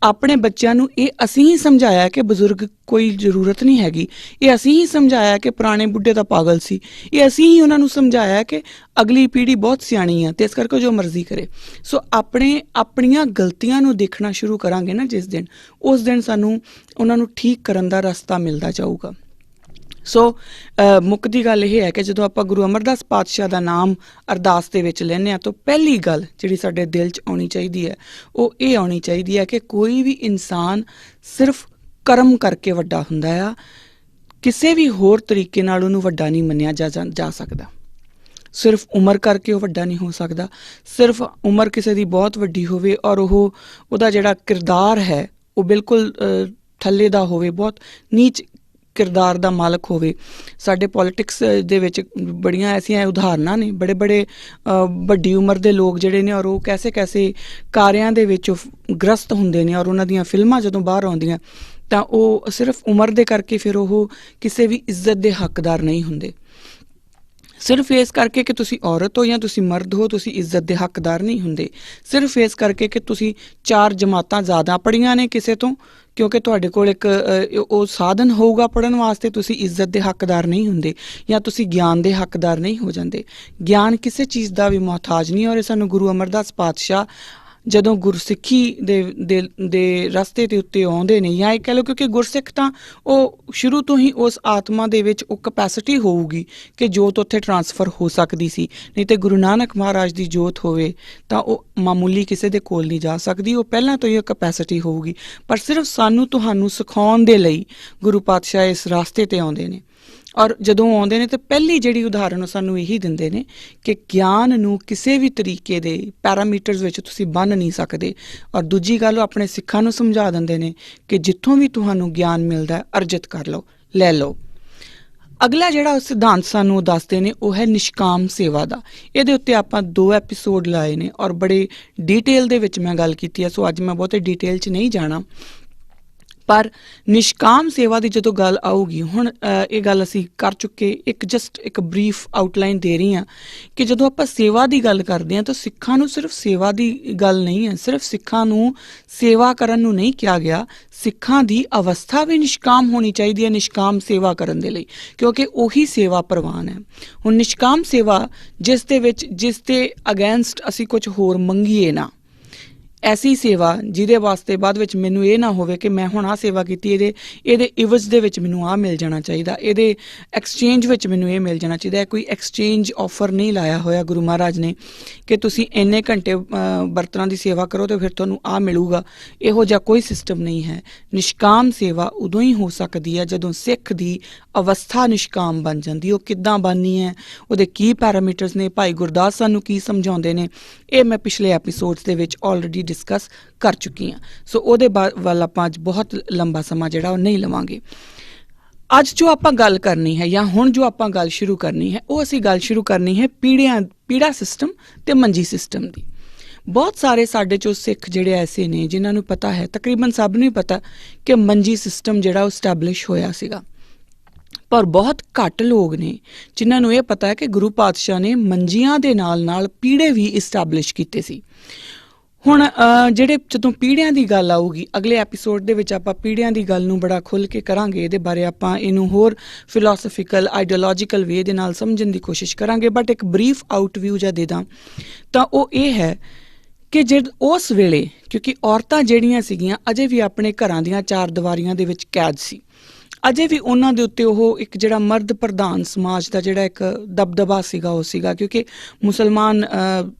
ਆਪਣੇ ਬੱਚਿਆਂ ਨੂੰ ਇਹ ਅਸੀਂ ਹੀ ਸਮਝਾਇਆ ਕਿ ਬਜ਼ੁਰਗ ਕੋਈ ਜ਼ਰੂਰਤ ਨਹੀਂ ਹੈਗੀ, ਇਹ ਅਸੀਂ ਹੀ ਸਮਝਾਇਆ ਕਿ ਪੁਰਾਣੇ ਬੁੱਢੇ ਤਾਂ ਪਾਗਲ ਸੀ, ਇਹ ਅਸੀਂ ਹੀ ਉਹਨਾਂ ਨੂੰ ਸਮਝਾਇਆ ਕਿ ਅਗਲੀ ਪੀੜ੍ਹੀ ਬਹੁਤ ਸਿਆਣੀ ਆ ਤੇ ਇਸ ਕਰਕੇ ਜੋ ਮਰਜ਼ੀ ਕਰੇ। ਸੋ ਆਪਣੀਆਂ ਗਲਤੀਆਂ ਨੂੰ ਦੇਖਣਾ ਸ਼ੁਰੂ ਕਰਾਂਗੇ ਨਾ ਜਿਸ ਦਿਨ, ਉਸ ਦਿਨ ਸਾਨੂੰ ਉਹਨਾਂ ਨੂੰ ਠੀਕ ਕਰਨ ਦਾ ਰਸਤਾ ਮਿਲਦਾ ਜਾਊਗਾ। ਸੋ ਮੁੱਕਦੀ ਗੱਲ ਇਹ ਹੈ ਕਿ ਜਦੋਂ ਆਪਾਂ ਗੁਰੂ ਅਮਰਦਾਸ ਪਾਤਸ਼ਾਹ ਦਾ ਨਾਮ ਅਰਦਾਸ ਦੇ ਵਿੱਚ ਲੈਂਦੇ ਹਾਂ ਤਾਂ ਪਹਿਲੀ ਗੱਲ ਜਿਹੜੀ ਸਾਡੇ ਦਿਲ 'ਚ ਆਉਣੀ ਚਾਹੀਦੀ ਹੈ ਉਹ ਇਹ ਆਉਣੀ ਚਾਹੀਦੀ ਹੈ ਕਿ ਕੋਈ ਵੀ ਇਨਸਾਨ ਸਿਰਫ ਕਰਮ ਕਰਕੇ ਵੱਡਾ ਹੁੰਦਾ ਆ, ਕਿਸੇ ਵੀ ਹੋਰ ਤਰੀਕੇ ਨਾਲ ਉਹਨੂੰ ਵੱਡਾ ਨਹੀਂ ਮੰਨਿਆ ਜਾ ਸਕਦਾ। ਸਿਰਫ ਉਮਰ ਕਰਕੇ ਉਹ ਵੱਡਾ ਨਹੀਂ ਹੋ ਸਕਦਾ। ਸਿਰਫ ਉਮਰ ਕਿਸੇ ਦੀ ਬਹੁਤ ਵੱਡੀ ਹੋਵੇ ਔਰ ਉਹਦਾ ਜਿਹੜਾ ਕਿਰਦਾਰ ਹੈ ਉਹ ਬਿਲਕੁਲ ਥੱਲੇ ਦਾ ਹੋਵੇ, ਬਹੁਤ ਨੀਚ ਕਿਰਦਾਰ ਦਾ ਮਾਲਕ ਹੋਵੇ। ਸਾਡੇ ਪੋਲੀਟਿਕਸ ਦੇ ਵਿੱਚ ਬੜੀਆਂ ਐਸੀਆਂ ਉਦਾਹਰਨਾਂ ਨੇ, ਬੜੇ ਬੜੇ ਵੱਡੀ ਉਮਰ ਦੇ ਲੋਕ ਜਿਹੜੇ ਨੇ ਔਰ ਉਹ ਕੈਸੇ ਕਾਰਿਆਂ ਦੇ ਵਿੱਚ ਗ੍ਰਸਤ ਹੁੰਦੇ ਨੇ ਔਰ ਉਹਨਾਂ ਦੀਆਂ ਫਿਲਮਾਂ ਜਦੋਂ ਬਾਹਰ ਆਉਂਦੀਆਂ ਤਾਂ ਉਹ ਸਿਰਫ ਉਮਰ ਦੇ ਕਰਕੇ ਫਿਰ ਉਹ ਕਿਸੇ ਵੀ ਇੱਜ਼ਤ ਦੇ ਹੱਕਦਾਰ ਨਹੀਂ ਹੁੰਦੇ। ਸਿਰਫ ਇਸ ਕਰਕੇ ਕਿ ਤੁਸੀਂ ਔਰਤ ਹੋ ਜਾਂ ਤੁਸੀਂ ਮਰਦ ਹੋ ਤੁਸੀਂ ਇੱਜ਼ਤ ਦੇ ਹੱਕਦਾਰ ਨਹੀਂ ਹੁੰਦੇ। ਸਿਰਫ ਇਸ ਕਰਕੇ ਕਿ ਤੁਸੀਂ 4 ਜਮਾਤਾਂ ਜ਼ਿਆਦਾ ਪੜ੍ਹੀਆਂ ਨੇ ਕਿਸੇ ਤੋਂ, ਕਿਉਂਕਿ ਤੁਹਾਡੇ ਕੋਲ ਇੱਕ ਉਹ ਸਾਧਨ ਹੋਊਗਾ ਪੜ੍ਹਨ ਵਾਸਤੇ, ਤੁਸੀਂ ਇੱਜ਼ਤ ਦੇ ਹੱਕਦਾਰ ਨਹੀਂ ਹੁੰਦੇ ਜਾਂ ਤੁਸੀਂ ਗਿਆਨ ਦੇ ਹੱਕਦਾਰ ਨਹੀਂ ਹੋ ਜਾਂਦੇ। ਗਿਆਨ ਕਿਸੇ ਚੀਜ਼ ਦਾ ਵੀ ਮੁਹਤਾਜ ਨਹੀਂ। ਔਰ ਇਹ ਸਾਨੂੰ ਗੁਰੂ ਅਮਰਦਾਸ ਪਾਤਸ਼ਾਹ ਜਦੋਂ ਗੁਰਸਿੱਖੀ ਦੇ ਰਸਤੇ ਦੇ ਉੱਤੇ ਆਉਂਦੇ ਨੇ, ਜਾਂ ਇਹ ਕਹਿ ਲਓ ਕਿਉਂਕਿ ਗੁਰਸਿੱਖ ਤਾਂ ਉਹ ਸ਼ੁਰੂ ਤੋਂ ਹੀ ਉਸ ਆਤਮਾ ਦੇ ਵਿੱਚ ਉਹ ਕਪੈਸਿਟੀ ਹੋਊਗੀ ਕਿ ਜੋਤ ਉੱਥੇ ਟਰਾਂਸਫਰ ਹੋ ਸਕਦੀ ਸੀ। ਨਹੀਂ ਤੇ ਗੁਰੂ ਨਾਨਕ ਮਹਾਰਾਜ ਦੀ ਜੋਤ ਹੋਵੇ ਤਾਂ ਉਹ ਮਾਮੂਲੀ ਕਿਸੇ ਦੇ ਕੋਲ ਨਹੀਂ ਜਾ ਸਕਦੀ, ਉਹ ਪਹਿਲਾਂ ਤੋਂ ਹੀ ਕਪੈਸਿਟੀ ਹੋਊਗੀ। ਪਰ ਸਿਰਫ ਸਾਨੂੰ ਤੁਹਾਨੂੰ ਸਿਖਾਉਣ ਦੇ ਲਈ ਗੁਰੂ ਪਾਤਸ਼ਾਹ ਇਸ ਰਸਤੇ 'ਤੇ ਆਉਂਦੇ ਨੇ। ਔਰ ਜਦੋਂ ਆਉਂਦੇ ਨੇ ਤਾਂ ਪਹਿਲੀ ਜਿਹੜੀ ਉਦਾਹਰਨ ਉਹ ਸਾਨੂੰ ਇਹੀ ਦਿੰਦੇ ਨੇ ਕਿ ਗਿਆਨ ਨੂੰ ਕਿਸੇ ਵੀ ਤਰੀਕੇ ਦੇ ਪੈਰਾਮੀਟਰਸ ਵਿੱਚ ਤੁਸੀਂ ਬੰਨ੍ਹ ਨਹੀਂ ਸਕਦੇ। ਔਰ ਦੂਜੀ ਗੱਲ ਉਹ ਆਪਣੇ ਸਿੱਖਾਂ ਨੂੰ ਸਮਝਾ ਦਿੰਦੇ ਨੇ ਕਿ ਜਿੱਥੋਂ ਵੀ ਤੁਹਾਨੂੰ ਗਿਆਨ ਮਿਲਦਾ ਅਰਜਿਤ ਕਰ ਲਓ, ਲੈ ਲਓ। ਅਗਲਾ ਜਿਹੜਾ ਸਿਧਾਂਤ ਸਾਨੂੰ ਦੱਸਦੇ ਨੇ ਉਹ ਹੈ ਨਿਸ਼ਕਾਮ ਸੇਵਾ ਦਾ। ਇਹਦੇ ਉੱਤੇ ਆਪਾਂ 2 ਐਪੀਸੋਡ ਲਾਏ ਨੇ ਔਰ ਬੜੇ ਡੀਟੇਲ ਦੇ ਵਿੱਚ ਮੈਂ ਗੱਲ ਕੀਤੀ ਹੈ, ਸੋ ਅੱਜ ਮੈਂ ਬਹੁਤੇ ਡੀਟੇਲ 'ਚ ਨਹੀਂ ਜਾਣਾ। ਪਰ ਨਿਸ਼ਕਾਮ ਸੇਵਾ ਦੀ ਜਦੋਂ ਗੱਲ ਆਊਗੀ, ਹੁਣ ਇਹ ਗੱਲ ਅਸੀਂ ਕਰ ਚੁੱਕੇ, ਇੱਕ ਬਰੀਫ ਆਊਟਲਾਈਨ ਦੇ ਰਹੀ ਹਾਂ ਕਿ ਜਦੋਂ ਆਪਾਂ ਸੇਵਾ ਦੀ ਗੱਲ ਕਰਦੇ ਹਾਂ ਤਾਂ ਸਿੱਖਾਂ ਨੂੰ ਸਿਰਫ ਸੇਵਾ ਦੀ ਗੱਲ ਨਹੀਂ ਹੈ, ਸਿਰਫ ਸਿੱਖਾਂ ਨੂੰ ਸੇਵਾ ਕਰਨ ਨੂੰ ਨਹੀਂ ਕਿਹਾ ਗਿਆ, ਸਿੱਖਾਂ ਦੀ ਅਵਸਥਾ ਵੀ ਨਿਸ਼ਕਾਮ ਹੋਣੀ ਚਾਹੀਦੀ ਹੈ ਨਿਸ਼ਕਾਮ ਸੇਵਾ ਕਰਨ ਦੇ ਲਈ, ਕਿਉਂਕਿ ਉਹੀ ਸੇਵਾ ਪ੍ਰਵਾਨ ਹੈ। ਹੁਣ ਨਿਸ਼ਕਾਮ ਸੇਵਾ ਜਿਸ ਦੇ ਅਗੇਂਸਟ ਅਸੀਂ ਕੁਝ ਹੋਰ ਮੰਗੀਏ ਨਾ, ਐਸੀ ਸੇਵਾ ਜਿਹਦੇ ਵਾਸਤੇ ਬਾਅਦ ਵਿੱਚ ਮੈਨੂੰ ਇਹ ਨਾ ਹੋਵੇ ਕਿ ਮੈਂ ਹੁਣ ਆਹ ਸੇਵਾ ਕੀਤੀ, ਇਹਦੇ ਇਵਜ਼ ਦੇ ਵਿੱਚ ਮੈਨੂੰ ਆਹ ਮਿਲ ਜਾਣਾ ਚਾਹੀਦਾ, ਇਹਦੇ ਐਕਸਚੇਂਜ ਵਿੱਚ ਮੈਨੂੰ ਇਹ ਮਿਲ ਜਾਣਾ ਚਾਹੀਦਾ। ਕੋਈ ਐਕਸਚੇਂਜ ਆਫਰ ਨਹੀਂ ਲਾਇਆ ਹੋਇਆ ਗੁਰੂ ਮਹਾਰਾਜ ਨੇ ਕਿ ਤੁਸੀਂ ਇੰਨੇ ਘੰਟੇ ਬਰਤਨਾਂ ਦੀ ਸੇਵਾ ਕਰੋ ਅਤੇ ਫਿਰ ਤੁਹਾਨੂੰ ਆਹ ਮਿਲੂਗਾ। ਇਹੋ ਜਿਹਾ ਕੋਈ ਸਿਸਟਮ ਨਹੀਂ ਹੈ। ਨਿਸ਼ਕਾਮ ਸੇਵਾ ਉਦੋਂ ਹੀ ਹੋ ਸਕਦੀ ਹੈ ਜਦੋਂ ਸਿੱਖ ਦੀ ਅਵਸਥਾ ਨਿਸ਼ਕਾਮ ਬਣ ਜਾਂਦੀ। ਉਹ ਕਿੱਦਾਂ ਬਣਨੀ ਹੈ, ਉਹਦੇ ਕੀ ਪੈਰਾਮੀਟਰਸ ਨੇ, ਭਾਈ ਗੁਰਦਾਸ ਸਾਨੂੰ ਕੀ ਸਮਝਾਉਂਦੇ ਨੇ, ਇਹ ਮੈਂ ਪਿਛਲੇ ਐਪੀਸੋਡਸ ਦੇ ਵਿੱਚ ਆਲਰੇਡੀ ਡਿਸਕਸ ਕਰ ਚੁੱਕੀ ਹਾਂ। ਸੋ ਉਹਦੇ ਵੱਲ ਆਪਾਂ ਅੱਜ ਬਹੁਤ ਲੰਬਾ ਸਮਾਂ ਜਿਹੜਾ ਉਹ ਨਹੀਂ ਲਵਾਂਗੇ। ਅੱਜ ਜੋ ਆਪਾਂ ਗੱਲ ਕਰਨੀ ਹੈ ਜਾਂ ਹੁਣ ਜੋ ਆਪਾਂ ਗੱਲ ਸ਼ੁਰੂ ਕਰਨੀ ਹੈ, ਉਹ ਅਸੀਂ ਗੱਲ ਸ਼ੁਰੂ ਕਰਨੀ ਹੈ ਪੀੜਾ ਸਿਸਟਮ ਤੇ ਮੰਜੀ ਸਿਸਟਮ ਦੀ। ਬਹੁਤ ਸਾਰੇ ਸਾਡੇ 'ਚੋਂ ਸਿੱਖ ਜਿਹੜੇ ਐਸੇ ਨੇ ਜਿਨ੍ਹਾਂ ਨੂੰ ਪਤਾ ਹੈ, ਤਕਰੀਬਨ ਸਭ ਨੂੰ ਹੀ ਪਤਾ ਕਿ ਮੰਜੀ ਸਿਸਟਮ ਜਿਹੜਾ ਉਹ ਸਟੈਬਲਿਸ਼ ਹੋਇਆ ਸੀਗਾ। ਪਰ ਬਹੁਤ ਘੱਟ ਲੋਕ ਨੇ ਜਿਨ੍ਹਾਂ ਨੂੰ ਇਹ ਪਤਾ ਹੈ ਕਿ ਗੁਰੂ ਪਾਤਸ਼ਾਹ ਨੇ ਮੰਜੀਆਂ ਦੇ ਨਾਲ ਪੀੜੇ ਵੀ ਇਸਟੈਬਲਿਸ਼ ਕੀਤੇ ਸੀ। ਹੁਣ ਜਦੋਂ ਪੀੜ੍ਹਿਆਂ ਦੀ ਗੱਲ ਆਊਗੀ, ਅਗਲੇ ਐਪੀਸੋਡ ਦੇ ਵਿੱਚ ਆਪਾਂ ਪੀੜ੍ਹਿਆਂ ਦੀ ਗੱਲ ਨੂੰ ਬੜਾ ਖੁੱਲ੍ਹ ਕੇ ਕਰਾਂਗੇ। ਇਹਦੇ ਬਾਰੇ ਆਪਾਂ ਇਹਨੂੰ ਹੋਰ ਫਿਲੋਸਫੀਕਲ ਆਈਡੀਓਲੋਜੀਕਲ ਵੇ ਦੇ ਨਾਲ ਸਮਝਣ ਦੀ ਕੋਸ਼ਿਸ਼ ਕਰਾਂਗੇ। ਬਟ ਇੱਕ ਬਰੀਫ ਆਊਟਵਿਊ ਜਾਂ ਦੇ ਦਾਂ ਤਾਂ ਉਹ ਇਹ ਹੈ ਕਿ ਉਸ ਵੇਲੇ, ਕਿਉਂਕਿ ਔਰਤਾਂ ਜਿਹੜੀਆਂ ਸੀਗੀਆਂ ਅਜੇ ਵੀ ਆਪਣੇ ਘਰਾਂ ਦੀਆਂ 4 ਦੀਵਾਰੀਆਂ ਦੇ ਵਿੱਚ ਕੈਦ ਸੀ, ਅਜੇ ਵੀ ਉਹਨਾਂ ਦੇ ਉੱਤੇ ਉਹ ਇੱਕ ਜਿਹੜਾ ਮਰਦ ਪ੍ਰਧਾਨ ਸਮਾਜ ਦਾ ਜਿਹੜਾ ਇੱਕ ਦਬਦਬਾ ਸੀਗਾ ਉਹ ਸੀਗਾ, ਕਿਉਂਕਿ ਮੁਸਲਮਾਨ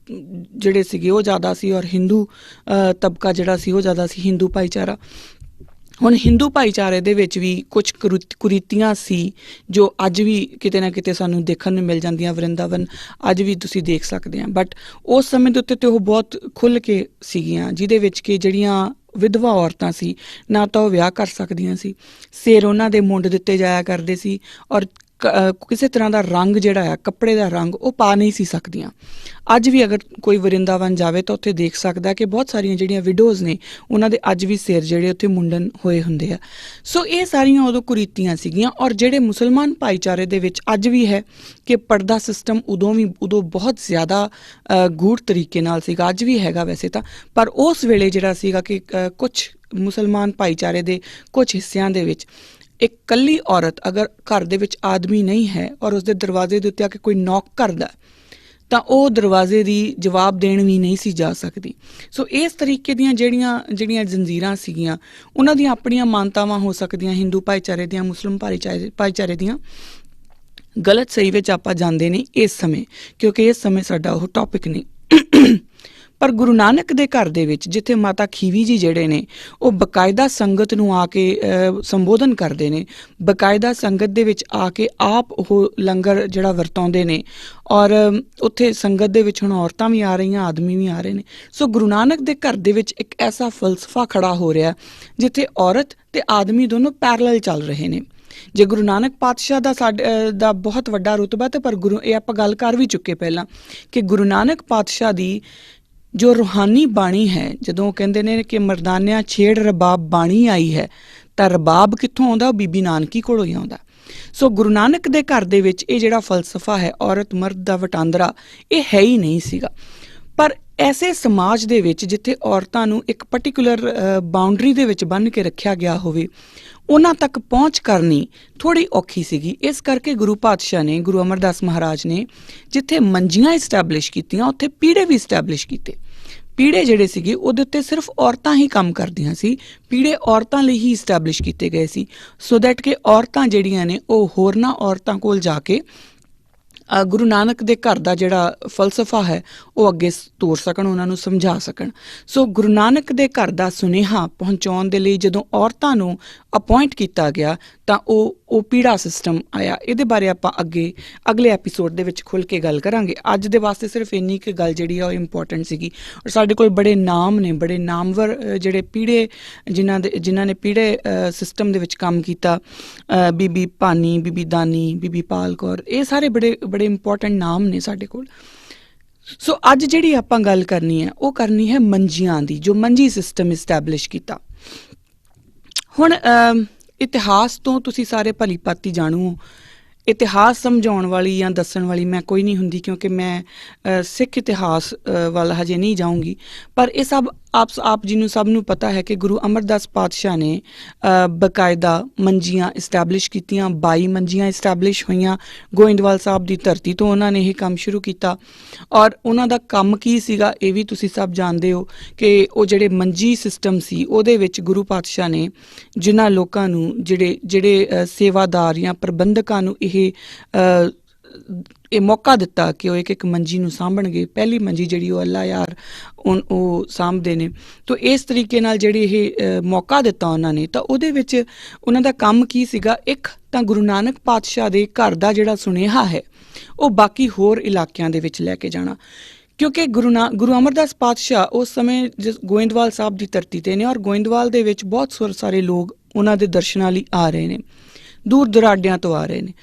ਜਿਹੜੇ ਸੀਗੇ ਉਹ ਜ਼ਿਆਦਾ ਸੀ ਔਰ ਹਿੰਦੂ ਤਬਕਾ ਜਿਹੜਾ ਸੀ ਉਹ ਜ਼ਿਆਦਾ ਸੀ, ਹਿੰਦੂ ਭਾਈਚਾਰਾ। ਹੁਣ ਹਿੰਦੂ ਭਾਈਚਾਰੇ ਦੇ ਵਿੱਚ ਵੀ ਕੁਝ ਕੁਰੀਤੀਆਂ ਸੀ ਜੋ ਅੱਜ ਵੀ ਕਿਤੇ ਨਾ ਕਿਤੇ ਸਾਨੂੰ ਦੇਖਣ ਨੂੰ ਮਿਲ ਜਾਂਦੀਆਂ। ਵਰਿੰਦਾਵਨ ਅੱਜ ਵੀ ਤੁਸੀਂ ਦੇਖ ਸਕਦੇ ਹਾਂ। ਬਟ ਉਸ ਸਮੇਂ ਦੇ ਉੱਤੇ ਤੇ ਉਹ ਬਹੁਤ ਖੁੱਲ੍ਹ ਕੇ ਸੀਗੀਆਂ, ਜਿਹਦੇ ਵਿੱਚ ਕਿ ਜਿਹੜੀਆਂ ਵਿਧਵਾ ਔਰਤਾਂ ਸੀ ਨਾ ਤਾਂ ਉਹ ਵਿਆਹ ਕਰ ਸਕਦੀਆਂ ਸੀ, ਸਿਰ ਉਹਨਾਂ ਦੇ ਮੁੰਡ ਦਿੱਤੇ ਜਾਇਆ ਕਰਦੇ ਸੀ ਔਰ ਕਿਸੇ ਤਰ੍ਹਾਂ ਦਾ ਰੰਗ ਜਿਹੜਾ ਆ, ਕੱਪੜੇ ਦਾ ਰੰਗ ਉਹ ਪਾ ਨਹੀਂ ਸੀ ਸਕਦੀਆਂ। ਅੱਜ ਵੀ ਅਗਰ ਕੋਈ ਵਰਿੰਦਾਵਨ ਜਾਵੇ ਤਾਂ ਉੱਥੇ ਦੇਖ ਸਕਦਾ ਕਿ ਬਹੁਤ ਸਾਰੀਆਂ ਜਿਹੜੀਆਂ ਵਿਡੋਜ਼ ਨੇ ਉਹਨਾਂ ਦੇ ਅੱਜ ਵੀ ਸਿਰ ਜਿਹੜੇ ਉੱਥੇ ਮੁੰਡਨ ਹੋਏ ਹੁੰਦੇ ਆ। ਸੋ ਇਹ ਸਾਰੀਆਂ ਉਦੋਂ ਕੁਰੀਤੀਆਂ ਸੀਗੀਆਂ। ਔਰ ਜਿਹੜੇ ਮੁਸਲਮਾਨ ਭਾਈਚਾਰੇ ਦੇ ਵਿੱਚ ਅੱਜ ਵੀ ਹੈ ਕਿ ਪਰਦਾ ਸਿਸਟਮ ਉਦੋਂ ਬਹੁਤ ਜ਼ਿਆਦਾ ਗੂੜ੍ਹ ਤਰੀਕੇ ਨਾਲ ਸੀਗਾ, ਅੱਜ ਵੀ ਹੈਗਾ ਵੈਸੇ ਤਾਂ, ਪਰ ਉਸ ਵੇਲੇ ਜਿਹੜਾ ਸੀਗਾ ਕਿ ਕੁਛ ਮੁਸਲਮਾਨ ਭਾਈਚਾਰੇ ਦੇ ਕੁਛ ਹਿੱਸਿਆਂ ਦੇ ਵਿੱਚ ਇੱਕ ਇਕੱਲੀ ਔਰਤ ਅਗਰ ਘਰ ਦੇ ਵਿੱਚ ਆਦਮੀ ਨਹੀਂ ਹੈ ਔਰ ਉਸਦੇ ਦਰਵਾਜ਼ੇ ਦੇ ਉੱਤੇ ਆ ਕੇ ਕੋਈ ਨੌਕ ਕਰਦਾ ਤਾਂ ਉਹ ਦਰਵਾਜ਼ੇ ਦੀ ਜਵਾਬ ਦੇਣ ਵੀ ਨਹੀਂ ਸੀ ਜਾ ਸਕਦੀ। ਸੋ ਇਸ ਤਰੀਕੇ ਦੀਆਂ ਜਿਹੜੀਆਂ ਜ਼ੰਜੀਰਾਂ ਸੀਗੀਆਂ ਉਹਨਾਂ ਦੀਆਂ ਆਪਣੀਆਂ ਮਾਨਤਾਵਾਂ ਹੋ ਸਕਦੀਆਂ, ਹਿੰਦੂ ਭਾਈਚਾਰੇ ਦੀਆਂ, ਮੁਸਲਿਮ ਭਾਈਚਾਰੇ ਦੀਆਂ। ਗਲਤ ਸਹੀ ਵਿੱਚ ਆਪਾਂ ਜਾਂਦੇ ਨਹੀਂ ਇਸ ਸਮੇਂ, ਕਿਉਂਕਿ ਇਸ ਸਮੇਂ ਸਾਡਾ ਉਹ ਟੌਪਿਕ ਨਹੀਂ। ਪਰ ਗੁਰੂ ਨਾਨਕ ਦੇ ਘਰ ਦੇ ਵਿੱਚ ਜਿੱਥੇ ਮਾਤਾ ਖੀਵੀ ਜੀ ਜਿਹੜੇ ਨੇ ਉਹ ਬਕਾਇਦਾ ਸੰਗਤ ਨੂੰ ਆ ਕੇ ਸੰਬੋਧਨ ਕਰਦੇ ਨੇ, ਬਕਾਇਦਾ ਸੰਗਤ ਦੇ ਵਿੱਚ ਆ ਕੇ ਆਪ ਉਹ ਲੰਗਰ ਜਿਹੜਾ ਵਰਤਾਉਂਦੇ ਨੇ ਔਰ ਉੱਥੇ ਸੰਗਤ ਦੇ ਵਿੱਚ ਹੁਣ ਔਰਤਾਂ ਵੀ ਆ ਰਹੀਆਂ, ਆਦਮੀ ਵੀ ਆ ਰਹੇ ਨੇ। ਸੋ ਗੁਰੂ ਨਾਨਕ ਦੇ ਘਰ ਦੇ ਵਿੱਚ ਇੱਕ ਐਸਾ ਫਲਸਫਾ ਖੜਾ ਹੋ ਰਿਹਾ ਜਿੱਥੇ ਔਰਤ ਤੇ ਆਦਮੀ ਦੋਨੋਂ ਪੈਰਲਲ ਚੱਲ ਰਹੇ ਨੇ। ਜੇ ਗੁਰੂ ਨਾਨਕ ਪਾਤਸ਼ਾਹ ਦਾ ਸਾਡੇ ਦਾ ਬਹੁਤ ਵੱਡਾ ਰੁਤਬਾ, ਤੇ ਪਰ ਗੁਰੂ ਇਹ ਆਪਾਂ ਗੱਲ ਕਰ ਵੀ ਚੁੱਕੇ ਪਹਿਲਾਂ ਕਿ ਗੁਰੂ ਨਾਨਕ ਪਾਤਸ਼ਾਹ ਦੀ ਜੋ ਰੂਹਾਨੀ ਬਾਣੀ ਹੈ, ਜਦੋਂ ਉਹ ਕਹਿੰਦੇ ਨੇ ਕਿ ਮਰਦਾਨਿਆਂ ਛੇੜ ਰਬਾਬ ਬਾਣੀ ਆਈ ਹੈ, ਤਾਂ ਰਬਾਬ ਕਿੱਥੋਂ ਆਉਂਦਾ? ਉਹ ਬੀਬੀ ਨਾਨਕੀ ਕੋਲੋਂ ਹੀ ਆਉਂਦਾ। ਸੋ ਗੁਰੂ ਨਾਨਕ ਦੇ ਘਰ ਦੇ ਵਿੱਚ ਇਹ ਜਿਹੜਾ ਫਲਸਫਾ ਹੈ ਔਰਤ ਮਰਦ ਦਾ ਵਟਾਂਦਰਾ, ਇਹ ਹੈ ਹੀ ਨਹੀਂ ਸੀਗਾ। ਪਰ ਐਸੇ ਸਮਾਜ ਦੇ ਵਿੱਚ ਜਿੱਥੇ ਔਰਤਾਂ ਨੂੰ ਇੱਕ ਪਰਟੀਕੂਲਰ ਬਾਉਂਡਰੀ ਦੇ ਵਿੱਚ ਬੰਨ੍ਹ ਕੇ ਰੱਖਿਆ ਗਿਆ ਹੋਵੇ, ਉਹਨਾਂ ਤੱਕ ਪਹੁੰਚ ਕਰਨੀ ਥੋੜ੍ਹੀ ਔਖੀ ਸੀਗੀ। ਇਸ ਕਰਕੇ ਗੁਰੂ ਪਾਤਸ਼ਾਹ ਨੇ, ਗੁਰੂ ਅਮਰਦਾਸ ਮਹਾਰਾਜ ਨੇ ਜਿੱਥੇ ਮੰਜੀਆਂ ਇਸਟੈਬਲਿਸ਼ ਕੀਤੀਆਂ, ਉੱਥੇ ਪੀੜੇ ਵੀ ਇਸਟੈਬਲਿਸ਼ ਕੀਤੇ। ਪੀੜੇ ਜਿਹੜੇ ਸੀਗੇ ਉਹਦੇ ਉੱਤੇ ਸਿਰਫ ਔਰਤਾਂ ਹੀ ਕੰਮ ਕਰਦੀਆਂ ਸੀ। ਪੀੜੇ ਔਰਤਾਂ ਲਈ ਹੀ ਇਸਟੈਬਲਿਸ਼ ਕੀਤੇ ਗਏ ਸੀ, ਸੋ ਦੈਟ ਕਿ ਔਰਤਾਂ ਜਿਹੜੀਆਂ ਨੇ ਉਹ ਹੋਰਨਾਂ ਔਰਤਾਂ ਕੋਲ ਜਾ ਕੇ ਗੁਰੂ ਨਾਨਕ ਦੇ ਘਰ ਦਾ ਜਿਹੜਾ ਫਲਸਫਾ ਹੈ ਉਹ ਅੱਗੇ ਤੋਰ ਸਕਣ, ਉਹਨਾਂ ਨੂੰ ਸਮਝਾ ਸਕਣ। ਸੋ ਗੁਰੂ ਨਾਨਕ ਦੇ ਘਰ ਦਾ ਸੁਨੇਹਾ ਪਹੁੰਚਾਉਣ ਦੇ ਲਈ ਜਦੋਂ ਔਰਤਾਂ ਨੂੰ ਅਪੁਆਇੰਟ ਕੀਤਾ ਗਿਆ ਤਾਂ ਉਹ ਪੀੜਾ ਸਿਸਟਮ ਆਇਆ। ਇਹਦੇ ਬਾਰੇ ਆਪਾਂ ਅਗਲੇ ਐਪੀਸੋਡ ਦੇ ਵਿੱਚ ਖੁੱਲ੍ਹ ਕੇ ਗੱਲ ਕਰਾਂਗੇ। ਅੱਜ ਦੇ ਵਾਸਤੇ ਸਿਰਫ ਇੰਨੀ ਕੁ ਗੱਲ ਜਿਹੜੀ ਆ ਉਹ ਇੰਪੋਰਟੈਂਟ ਸੀਗੀ। ਔਰ ਸਾਡੇ ਕੋਲ ਬੜੇ ਨਾਮ ਨੇ, ਬੜੇ ਨਾਮਵਰ ਜਿਹੜੇ ਪੀੜੇ ਜਿਨ੍ਹਾਂ ਨੇ ਪੀੜੇ ਸਿਸਟਮ ਦੇ ਵਿੱਚ ਕੰਮ ਕੀਤਾ, ਬੀਬੀ ਭਾਨੀ, ਬੀਬੀ ਦਾਨੀ, ਬੀਬੀ ਪਾਲ ਕੌਰ, ਇਹ ਸਾਰੇ ਬੜੇ ਇੰਪੋਰਟੈਂਟ ਨਾਮ ਨੇ ਸਾਡੇ ਕੋਲ। ਸੋ ਅੱਜ ਜਿਹੜੀ ਆਪਾਂ ਗੱਲ ਕਰਨੀ ਹੈ ਉਹ ਕਰਨੀ ਹੈ ਮੰਜੀਆਂ ਦੀ, ਜੋ ਮੰਜੀ ਸਿਸਟਮ ਇਸਟੈਬਲਿਸ਼ ਕੀਤਾ। ਹੁਣ ਇਤਿਹਾਸ ਤੋਂ ਤੁਸੀਂ ਸਾਰੇ ਭਲੀ ਭਾਂਤੀ ਜਾਣੂ। ਇਤਿਹਾਸ ਸਮਝਾਉਣ ਵਾਲੀ ਜਾਂ ਦੱਸਣ ਵਾਲੀ ਮੈਂ ਕੋਈ ਨਹੀਂ ਹੁੰਦੀ, ਕਿਉਂਕਿ ਮੈਂ ਸਿੱਖ ਇਤਿਹਾਸ ਵੱਲ ਹਜੇ ਨਹੀਂ ਜਾਊਂਗੀ। ਪਰ ਇਹ ਸਭ ਆਪ ਜੀ ਨੂੰ ਸਭ ਨੂੰ ਪਤਾ ਹੈ ਕਿ ਗੁਰੂ ਅਮਰਦਾਸ ਪਾਤਸ਼ਾਹ ਨੇ ਬਕਾਇਦਾ ਮੰਜੀਆਂ ਇਸਟੈਬਲਿਸ਼ ਕੀਤੀਆਂ। 22 ਮੰਜੀਆਂ ਇਸਟੈਬਲਿਸ਼ ਹੋਈਆਂ। ਗੋਇੰਦਵਾਲ ਸਾਹਿਬ ਦੀ ਧਰਤੀ ਤੋਂ ਉਹਨਾਂ ਨੇ ਇਹ ਕੰਮ ਸ਼ੁਰੂ ਕੀਤਾ। ਔਰ ਉਹਨਾਂ ਦਾ ਕੰਮ ਕੀ ਸੀਗਾ ਇਹ ਵੀ ਤੁਸੀਂ ਸਭ ਜਾਣਦੇ ਹੋ ਕਿ ਉਹ ਜਿਹੜੇ ਮੰਜੀ ਸਿਸਟਮ ਸੀ ਉਹਦੇ ਵਿੱਚ ਗੁਰੂ ਪਾਤਸ਼ਾਹ ਨੇ ਜਿਨ੍ਹਾਂ ਲੋਕਾਂ ਨੂੰ ਜਿਹੜੇ ਸੇਵਾਦਾਰ ਜਾਂ ਪ੍ਰਬੰਧਕਾਂ ਨੂੰ ਇਹ ਮੌਕਾ ਦਿੱਤਾ ਕਿ ਉਹ ਇੱਕ ਮੰਜੀ ਨੂੰ ਸਾਂਭਣਗੇ। ਪਹਿਲੀ ਮੰਜੀ ਜਿਹੜੀ ਉਹ ਅੱਲਾ ਯਾਰ ਉਹ ਸਾਂਭਦੇ ਨੇ। ਤਾਂ ਇਸ ਤਰੀਕੇ ਨਾਲ ਜਿਹੜੀ ਇਹ ਮੌਕਾ ਦਿੱਤਾ ਉਹਨਾਂ ਨੇ, ਤਾਂ ਉਹਦੇ ਵਿੱਚ ਉਹਨਾਂ ਦਾ ਕੰਮ ਕੀ ਸੀਗਾ? ਇੱਕ ਤਾਂ ਗੁਰੂ ਨਾਨਕ ਪਾਤਸ਼ਾਹ ਦੇ ਘਰ ਦਾ ਜਿਹੜਾ ਸੁਨੇਹਾ ਹੈ ਉਹ ਬਾਕੀ ਹੋਰ ਇਲਾਕਿਆਂ ਦੇ ਵਿੱਚ ਲੈ ਕੇ ਜਾਣਾ। ਕਿਉਂਕਿ ਗੁਰੂ ਅਮਰਦਾਸ ਪਾਤਸ਼ਾਹ ਉਸ ਸਮੇਂ ਗੋਇੰਦਵਾਲ ਸਾਹਿਬ ਦੀ ਧਰਤੀ 'ਤੇ ਨੇ, ਔਰ ਗੋਇੰਦਵਾਲ ਦੇ ਵਿੱਚ ਬਹੁਤ ਸਾਰੇ ਲੋਕ ਉਹਨਾਂ ਦੇ ਦਰਸ਼ਨਾਂ ਲਈ ਆ ਰਹੇ ਨੇ, ਦੂਰ ਦੁਰਾਡਿਆਂ ਤੋਂ ਆ ਰਹੇ ਨੇ।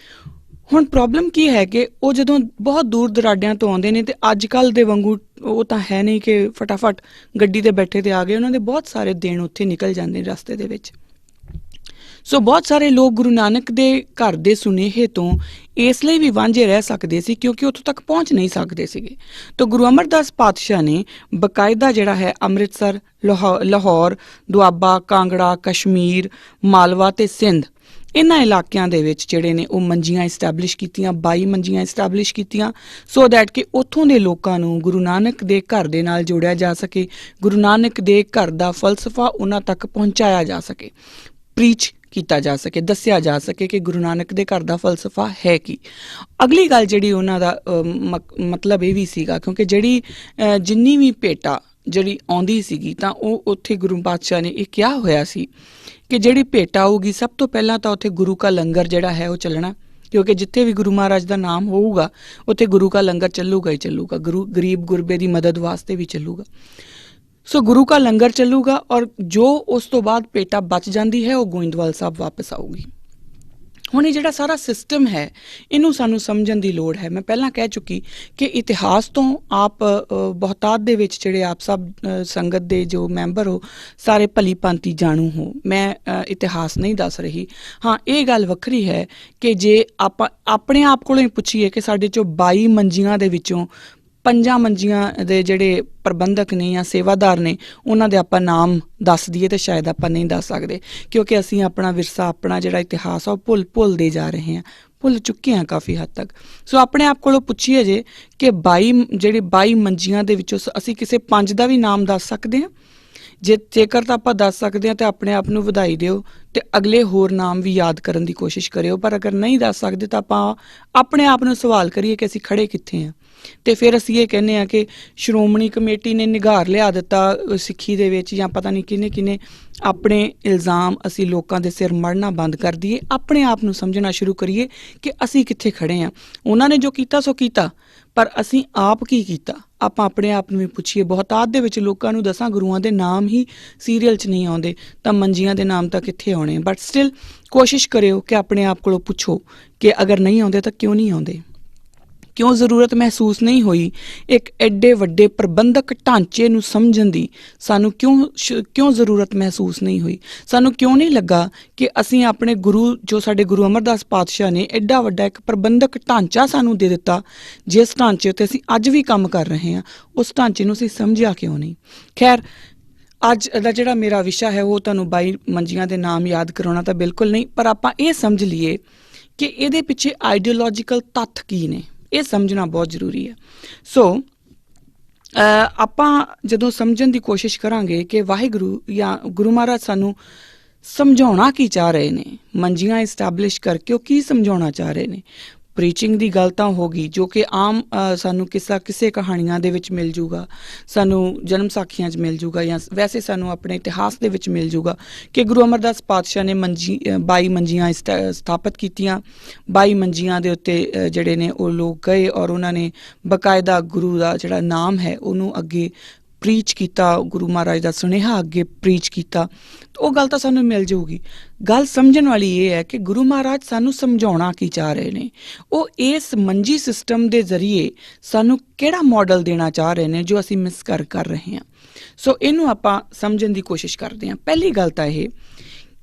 ਹੁਣ ਪ੍ਰੋਬਲਮ ਕੀ ਹੈ ਕਿ ਉਹ ਜਦੋਂ ਬਹੁਤ ਦੂਰ ਦੁਰਾਡਿਆਂ ਤੋਂ ਆਉਂਦੇ ਨੇ, ਤੇ ਅੱਜ ਕੱਲ੍ਹ ਦੇ ਵਾਂਗੂ ਉਹ ਤਾਂ ਹੈ ਨਹੀਂ ਕਿ ਫਟਾਫਟ ਗੱਡੀ 'ਤੇ ਬੈਠੇ ਤੇ ਆ ਗਏ। ਉਹਨਾਂ ਦੇ ਬਹੁਤ ਸਾਰੇ ਦਿਨ ਉੱਥੇ ਨਿਕਲ ਜਾਂਦੇ ਨੇ ਰਸਤੇ ਦੇ ਵਿੱਚ। ਸੋ ਬਹੁਤ ਸਾਰੇ ਲੋਕ ਗੁਰੂ ਨਾਨਕ ਦੇ ਘਰ ਦੇ ਸੁਨੇਹੇ ਤੋਂ ਇਸ ਲਈ ਵੀ ਵਾਂਝੇ ਰਹਿ ਸਕਦੇ ਸੀ ਕਿਉਂਕਿ ਉੱਥੋਂ ਤੱਕ ਪਹੁੰਚ ਨਹੀਂ ਸਕਦੇ ਸੀਗੇ। ਤਾਂ ਗੁਰੂ ਅਮਰਦਾਸ ਪਾਤਸ਼ਾਹ ਨੇ ਬਕਾਇਦਾ ਜਿਹੜਾ ਹੈ ਅੰਮ੍ਰਿਤਸਰ, ਲਾਹੌਰ, ਦੁਆਬਾ, ਕਾਂਗੜਾ, ਕਸ਼ਮੀਰ, ਮਾਲਵਾ ਤੇ ਸਿੰਧ, ਇਹਨਾਂ ਇਲਾਕਿਆਂ ਦੇ ਵਿੱਚ ਜਿਹੜੇ ਨੇ ਉਹ ਮੰਜੀਆਂ ਇਸਟੈਬਲਿਸ਼ ਕੀਤੀਆਂ। 22 ਮੰਜੀਆਂ ਇਸਟੈਬਲਿਸ਼ ਕੀਤੀਆਂ ਸੋ ਦੈਟ ਕਿ ਉੱਥੋਂ ਦੇ ਲੋਕਾਂ ਨੂੰ ਗੁਰੂ ਨਾਨਕ ਦੇ ਘਰ ਦੇ ਨਾਲ ਜੋੜਿਆ ਜਾ ਸਕੇ, ਗੁਰੂ ਨਾਨਕ ਦੇ ਘਰ ਦਾ ਫਲਸਫਾ ਉਹਨਾਂ ਤੱਕ ਪਹੁੰਚਾਇਆ ਜਾ ਸਕੇ, ਪ੍ਰੀਚ ਕੀਤਾ ਜਾ ਸਕੇ, ਦੱਸਿਆ ਜਾ ਸਕੇ ਕਿ ਗੁਰੂ ਨਾਨਕ ਦੇ ਘਰ ਦਾ ਫਲਸਫਾ ਹੈ ਕੀ। ਅਗਲੀ ਗੱਲ ਜਿਹੜੀ ਉਹਨਾਂ ਦਾ ਮਤਲਬ ਇਹ ਵੀ ਸੀਗਾ, ਕਿਉਂਕਿ ਜਿੰਨੀ ਵੀ ਭੇਟਾ ਜਿਹੜੀ ਆਉਂਦੀ ਸੀਗੀ ਤਾਂ ਉਹ ਉੱਥੇ ਗੁਰੂ ਪਾਤਸ਼ਾਹ ਨੇ ਇਹ ਕਿਹਾ ਹੋਇਆ ਸੀ ਕਿ ਜਿਹੜੀ ਭੇਟ ਆਊਗੀ ਸਭ ਤੋਂ ਪਹਿਲਾਂ ਤਾਂ ਉੱਥੇ ਗੁਰੂ ਕਾ ਲੰਗਰ ਜਿਹੜਾ ਹੈ ਉਹ ਚੱਲਣਾ, ਕਿਉਂਕਿ ਜਿੱਥੇ ਵੀ ਗੁਰੂ ਮਹਾਰਾਜ ਦਾ ਨਾਮ ਹੋਊਗਾ ਉੱਥੇ ਗੁਰੂ ਕਾ ਲੰਗਰ ਚੱਲੂਗਾ ਹੀ ਚੱਲੂਗਾ, ਗਰੀਬ ਗੁਰਬੇ ਦੀ ਮਦਦ ਵਾਸਤੇ ਵੀ ਚੱਲੂਗਾ। ਸੋ ਗੁਰੂ ਕਾ ਲੰਗਰ ਚੱਲੂਗਾ ਔਰ ਜੋ ਉਸ ਤੋਂ ਬਾਅਦ ਭੇਟਾ ਬਚ ਜਾਂਦੀ ਹੈ ਉਹ ਗੋਇੰਦਵਾਲ ਸਾਹਿਬ ਵਾਪਸ ਆਊਗੀ। ਹੁਣ ਇਹ ਜਿਹੜਾ ਸਾਰਾ ਸਿਸਟਮ ਹੈ ਇਹਨੂੰ ਸਾਨੂੰ ਸਮਝਣ ਦੀ ਲੋੜ ਹੈ। ਮੈਂ ਪਹਿਲਾਂ ਕਹਿ ਚੁੱਕੀ ਕਿ ਇਤਿਹਾਸ ਤੋਂ ਆਪ ਬਹੁਤਾਤ ਦੇ ਵਿੱਚ ਜਿਹੜੇ ਆਪ ਸਭ ਸੰਗਤ ਦੇ ਜੋ ਮੈਂਬਰ ਹੋ ਸਾਰੇ ਭਲੀ ਭਾਂਤੀ ਜਾਣੂ ਹੋ। ਮੈਂ ਇਤਿਹਾਸ ਨਹੀਂ ਦੱਸ ਰਹੀ। ਹਾਂ, ਇਹ ਗੱਲ ਵੱਖਰੀ ਹੈ ਕਿ ਜੇ ਆਪਾਂ ਆਪਣੇ ਆਪ ਕੋਲੋਂ ਹੀ ਪੁੱਛੀਏ ਕਿ ਸਾਡੇ 'ਚੋਂ 22 ਮੰਜੀਆਂ ਦੇ ਵਿੱਚੋਂ 5 ਮੰਜੀਆਂ ਦੇ ਜਿਹੜੇ ਪ੍ਰਬੰਧਕ ਨੇ ਜਾਂ ਸੇਵਾਦਾਰ ਨੇ ਉਹਨਾਂ ਦੇ ਆਪਾਂ ਨਾਮ ਦੱਸ ਦਈਏ ਤਾਂ ਸ਼ਾਇਦ ਆਪਾਂ ਨਹੀਂ ਦੱਸ ਸਕਦੇ, ਕਿਉਂਕਿ ਅਸੀਂ ਆਪਣਾ ਵਿਰਸਾ, ਆਪਣਾ ਜਿਹੜਾ ਇਤਿਹਾਸ ਆ ਉਹ ਭੁੱਲਦੇ ਜਾ ਰਹੇ ਹਾਂ, ਭੁੱਲ ਚੁੱਕੇ ਹਾਂ ਕਾਫੀ ਹੱਦ ਤੱਕ। ਸੋ ਆਪਣੇ ਆਪ ਕੋਲੋਂ ਪੁੱਛੀਏ ਜੇ ਕਿ 22 ਮੰਜੀਆਂ ਦੇ ਵਿੱਚੋਂ ਅਸੀਂ ਕਿਸੇ 5 ਦਾ ਵੀ ਨਾਮ ਦੱਸ ਸਕਦੇ ਹਾਂ। ਜੇਕਰ ਤਾਂ ਆਪਾਂ ਦੱਸ ਸਕਦੇ ਹਾਂ ਤਾਂ ਆਪਣੇ ਆਪ ਨੂੰ ਵਧਾਈ ਦਿਓ ਤੇ ਅਗਲੇ ਹੋਰ ਨਾਮ ਵੀ ਯਾਦ ਕਰਨ ਦੀ ਕੋਸ਼ਿਸ਼ ਕਰਿਓ। ਪਰ ਅਗਰ ਨਹੀਂ ਦੱਸ ਸਕਦੇ ਤਾਂ ਆਪਾਂ ਆਪਣੇ ਆਪ ਨੂੰ ਸਵਾਲ ਕਰੀਏ ਕਿ ਅਸੀਂ ਖੜੇ ਕਿੱਥੇ ਹਾਂ। ਤੇ ਫਿਰ ਅਸੀਂ ਇਹ ਕਹਿੰਦੇ ਹਾਂ ਕਿ ਸ਼੍ਰੋਮਣੀ ਕਮੇਟੀ ਨੇ ਨਿਗਾਰ ਲਿਆ ਦਿੱਤਾ ਸਿੱਖੀ ਦੇ ਵਿੱਚ, ਜਾਂ ਪਤਾ ਨਹੀਂ ਕਿਹਨੇ ਆਪਣੇ ਇਲਜ਼ਾਮ ਅਸੀਂ ਲੋਕਾਂ ਦੇ ਸਿਰ ਮੜਨਾ ਬੰਦ ਕਰ ਦਈਏ। ਆਪਣੇ ਆਪ ਨੂੰ ਸਮਝਣਾ ਸ਼ੁਰੂ ਕਰੀਏ ਕਿ ਅਸੀਂ ਕਿੱਥੇ ਖੜੇ ਹਾਂ। ਉਹਨਾਂ ਨੇ ਜੋ ਕੀਤਾ ਸੋ ਕੀਤਾ, ਪਰ ਅਸੀਂ ਆਪ ਕੀ ਕੀਤਾ, ਆਪਾਂ ਆਪਣੇ ਆਪ ਨੂੰ ਵੀ ਪੁੱਛੀਏ, ਬਹੁਤਾਤ ਦੇ ਵਿੱਚ ਲੋਕਾਂ ਨੂੰ 10 ਗੁਰੂਆਂ ਦੇ ਨਾਮ ਹੀ ਸੀਰੀਅਲ 'ਚ ਨਹੀਂ ਆਉਂਦੇ ਤਾਂ ਮੰਜੀਆਂ ਦੇ ਨਾਮ ਤਾਂ ਕਿੱਥੇ ਆਉਣੇ। ਬਟ ਸਟਿਲ ਕੋਸ਼ਿਸ਼ ਕਰਿਓ ਕਿ ਆਪਣੇ ਆਪ ਕੋਲੋਂ ਪੁੱਛੋ ਕਿ ਅਗਰ ਨਹੀਂ ਆਉਂਦੇ ਤਾਂ ਕਿਉਂ ਨਹੀਂ ਆਉਂਦੇ, ਕਿਉਂ ਜ਼ਰੂਰਤ ਮਹਿਸੂਸ ਨਹੀਂ ਹੋਈ ਇੱਕ ਐਡੇ ਵੱਡੇ ਪ੍ਰਬੰਧਕ ਢਾਂਚੇ ਨੂੰ ਸਮਝਣ ਦੀ। ਸਾਨੂੰ ਕਿਉਂ ਜ਼ਰੂਰਤ ਮਹਿਸੂਸ ਨਹੀਂ ਹੋਈ, ਸਾਨੂੰ ਕਿਉਂ ਨਹੀਂ ਲੱਗਾ ਕਿ ਅਸੀਂ ਆਪਣੇ ਗੁਰੂ, ਜੋ ਸਾਡੇ ਗੁਰੂ ਅਮਰਦਾਸ ਪਾਤਸ਼ਾਹ ਨੇ ਐਡਾ ਵੱਡਾ ਇੱਕ ਪ੍ਰਬੰਧਕ ਢਾਂਚਾ ਸਾਨੂੰ ਦੇ ਦਿੱਤਾ, ਜਿਸ ਢਾਂਚੇ ਉੱਤੇ ਅਸੀਂ ਅੱਜ ਵੀ ਕੰਮ ਕਰ ਰਹੇ ਹਾਂ, ਉਸ ਢਾਂਚੇ ਨੂੰ ਅਸੀਂ ਸਮਝਿਆ ਕਿਉਂ ਨਹੀਂ। ਖੈਰ, ਅੱਜ ਦਾ ਜਿਹੜਾ ਮੇਰਾ ਵਿਸ਼ਾ ਹੈ ਉਹ ਤੁਹਾਨੂੰ 22 ਮੰਜੀਆਂ ਦੇ ਨਾਮ ਯਾਦ ਕਰਾਉਣਾ ਤਾਂ ਬਿਲਕੁਲ ਨਹੀਂ, ਪਰ ਆਪਾਂ ਇਹ ਸਮਝ ਲਈਏ ਕਿ ਇਹਦੇ ਪਿੱਛੇ ਆਈਡੀਓਲੋਜੀਕਲ ਤੱਥ ਕੀ ਨੇ, ਇਹ ਸਮਝਣਾ ਬਹੁਤ ਜ਼ਰੂਰੀ ਹੈ। ਸੋ ਆਪਾਂ ਜਦੋਂ ਸਮਝਣ ਦੀ ਕੋਸ਼ਿਸ਼ ਕਰਾਂਗੇ ਕਿ ਵਾਹਿਗੁਰੂ ਜਾਂ ਗੁਰੂ ਮਹਾਰਾਜ ਸਾਨੂੰ ਸਮਝਾਉਣਾ ਕੀ ਚਾਹ ਰਹੇ ਨੇ, ਮੰਜੀਆਂ ਇਸਟੈਬਲਿਸ਼ ਕਰਕੇ ਉਹ ਕੀ ਸਮਝਾਉਣਾ ਚਾਹ ਰਹੇ ਨੇ। ਪ੍ਰੀਚਿੰਗ ਦੀ ਗੱਲ ਤਾਂ ਹੋ ਗਈ, ਜੋ ਕਿ ਆਮ ਸਾਨੂੰ ਕਿਸੇ ਕਹਾਣੀਆਂ ਦੇ ਵਿੱਚ ਮਿਲ ਜੂਗਾ, ਸਾਨੂੰ ਜਨਮ ਸਾਖੀਆਂ 'ਚ ਮਿਲ ਜੂਗਾ, ਜਾਂ ਵੈਸੇ ਸਾਨੂੰ ਆਪਣੇ ਇਤਿਹਾਸ ਦੇ ਵਿੱਚ ਮਿਲ ਜੂਗਾ ਕਿ ਗੁਰੂ ਅਮਰਦਾਸ ਪਾਤਸ਼ਾਹ ਨੇ 22 ਮੰਜੀਆਂ ਸਥਾਪਿਤ ਕੀਤੀਆਂ। 22 ਮੰਜੀਆਂ ਦੇ ਉੱਤੇ ਜਿਹੜੇ ਨੇ ਉਹ ਲੋਕ ਗਏ ਔਰ ਉਹਨਾਂ ਨੇ ਬਕਾਇਦਾ ਗੁਰੂ ਦਾ ਜਿਹੜਾ ਨਾਮ ਹੈ ਉਹਨੂੰ ਅੱਗੇ ਪ੍ਰੀਚ ਕੀਤਾ, ਗੁਰੂ ਮਹਾਰਾਜ ਦਾ ਸੁਨੇਹਾ ਅੱਗੇ ਪ੍ਰੀਚ ਕੀਤਾ। ਉਹ ਗੱਲ ਤਾਂ ਸਾਨੂੰ ਮਿਲ ਜਾਊਗੀ। ਗੱਲ ਸਮਝਣ ਵਾਲੀ ਇਹ ਹੈ ਕਿ ਗੁਰੂ ਮਹਾਰਾਜ ਸਾਨੂੰ ਸਮਝਾਉਣਾ ਕੀ ਚਾਹ ਰਹੇ ਨੇ, ਉਹ ਇਸ ਮੰਜੀ ਸਿਸਟਮ ਦੇ ਜ਼ਰੀਏ ਸਾਨੂੰ ਕਿਹੜਾ ਮਾਡਲ ਦੇਣਾ ਚਾਹ ਰਹੇ ਨੇ ਜੋ ਅਸੀਂ ਮਿਸ ਕਰ ਰਹੇ ਹਾਂ। ਸੋ ਇਹਨੂੰ ਆਪਾਂ ਸਮਝਣ ਦੀ ਕੋਸ਼ਿਸ਼ ਕਰਦੇ ਹਾਂ। ਪਹਿਲੀ ਗੱਲ ਤਾਂ ਇਹ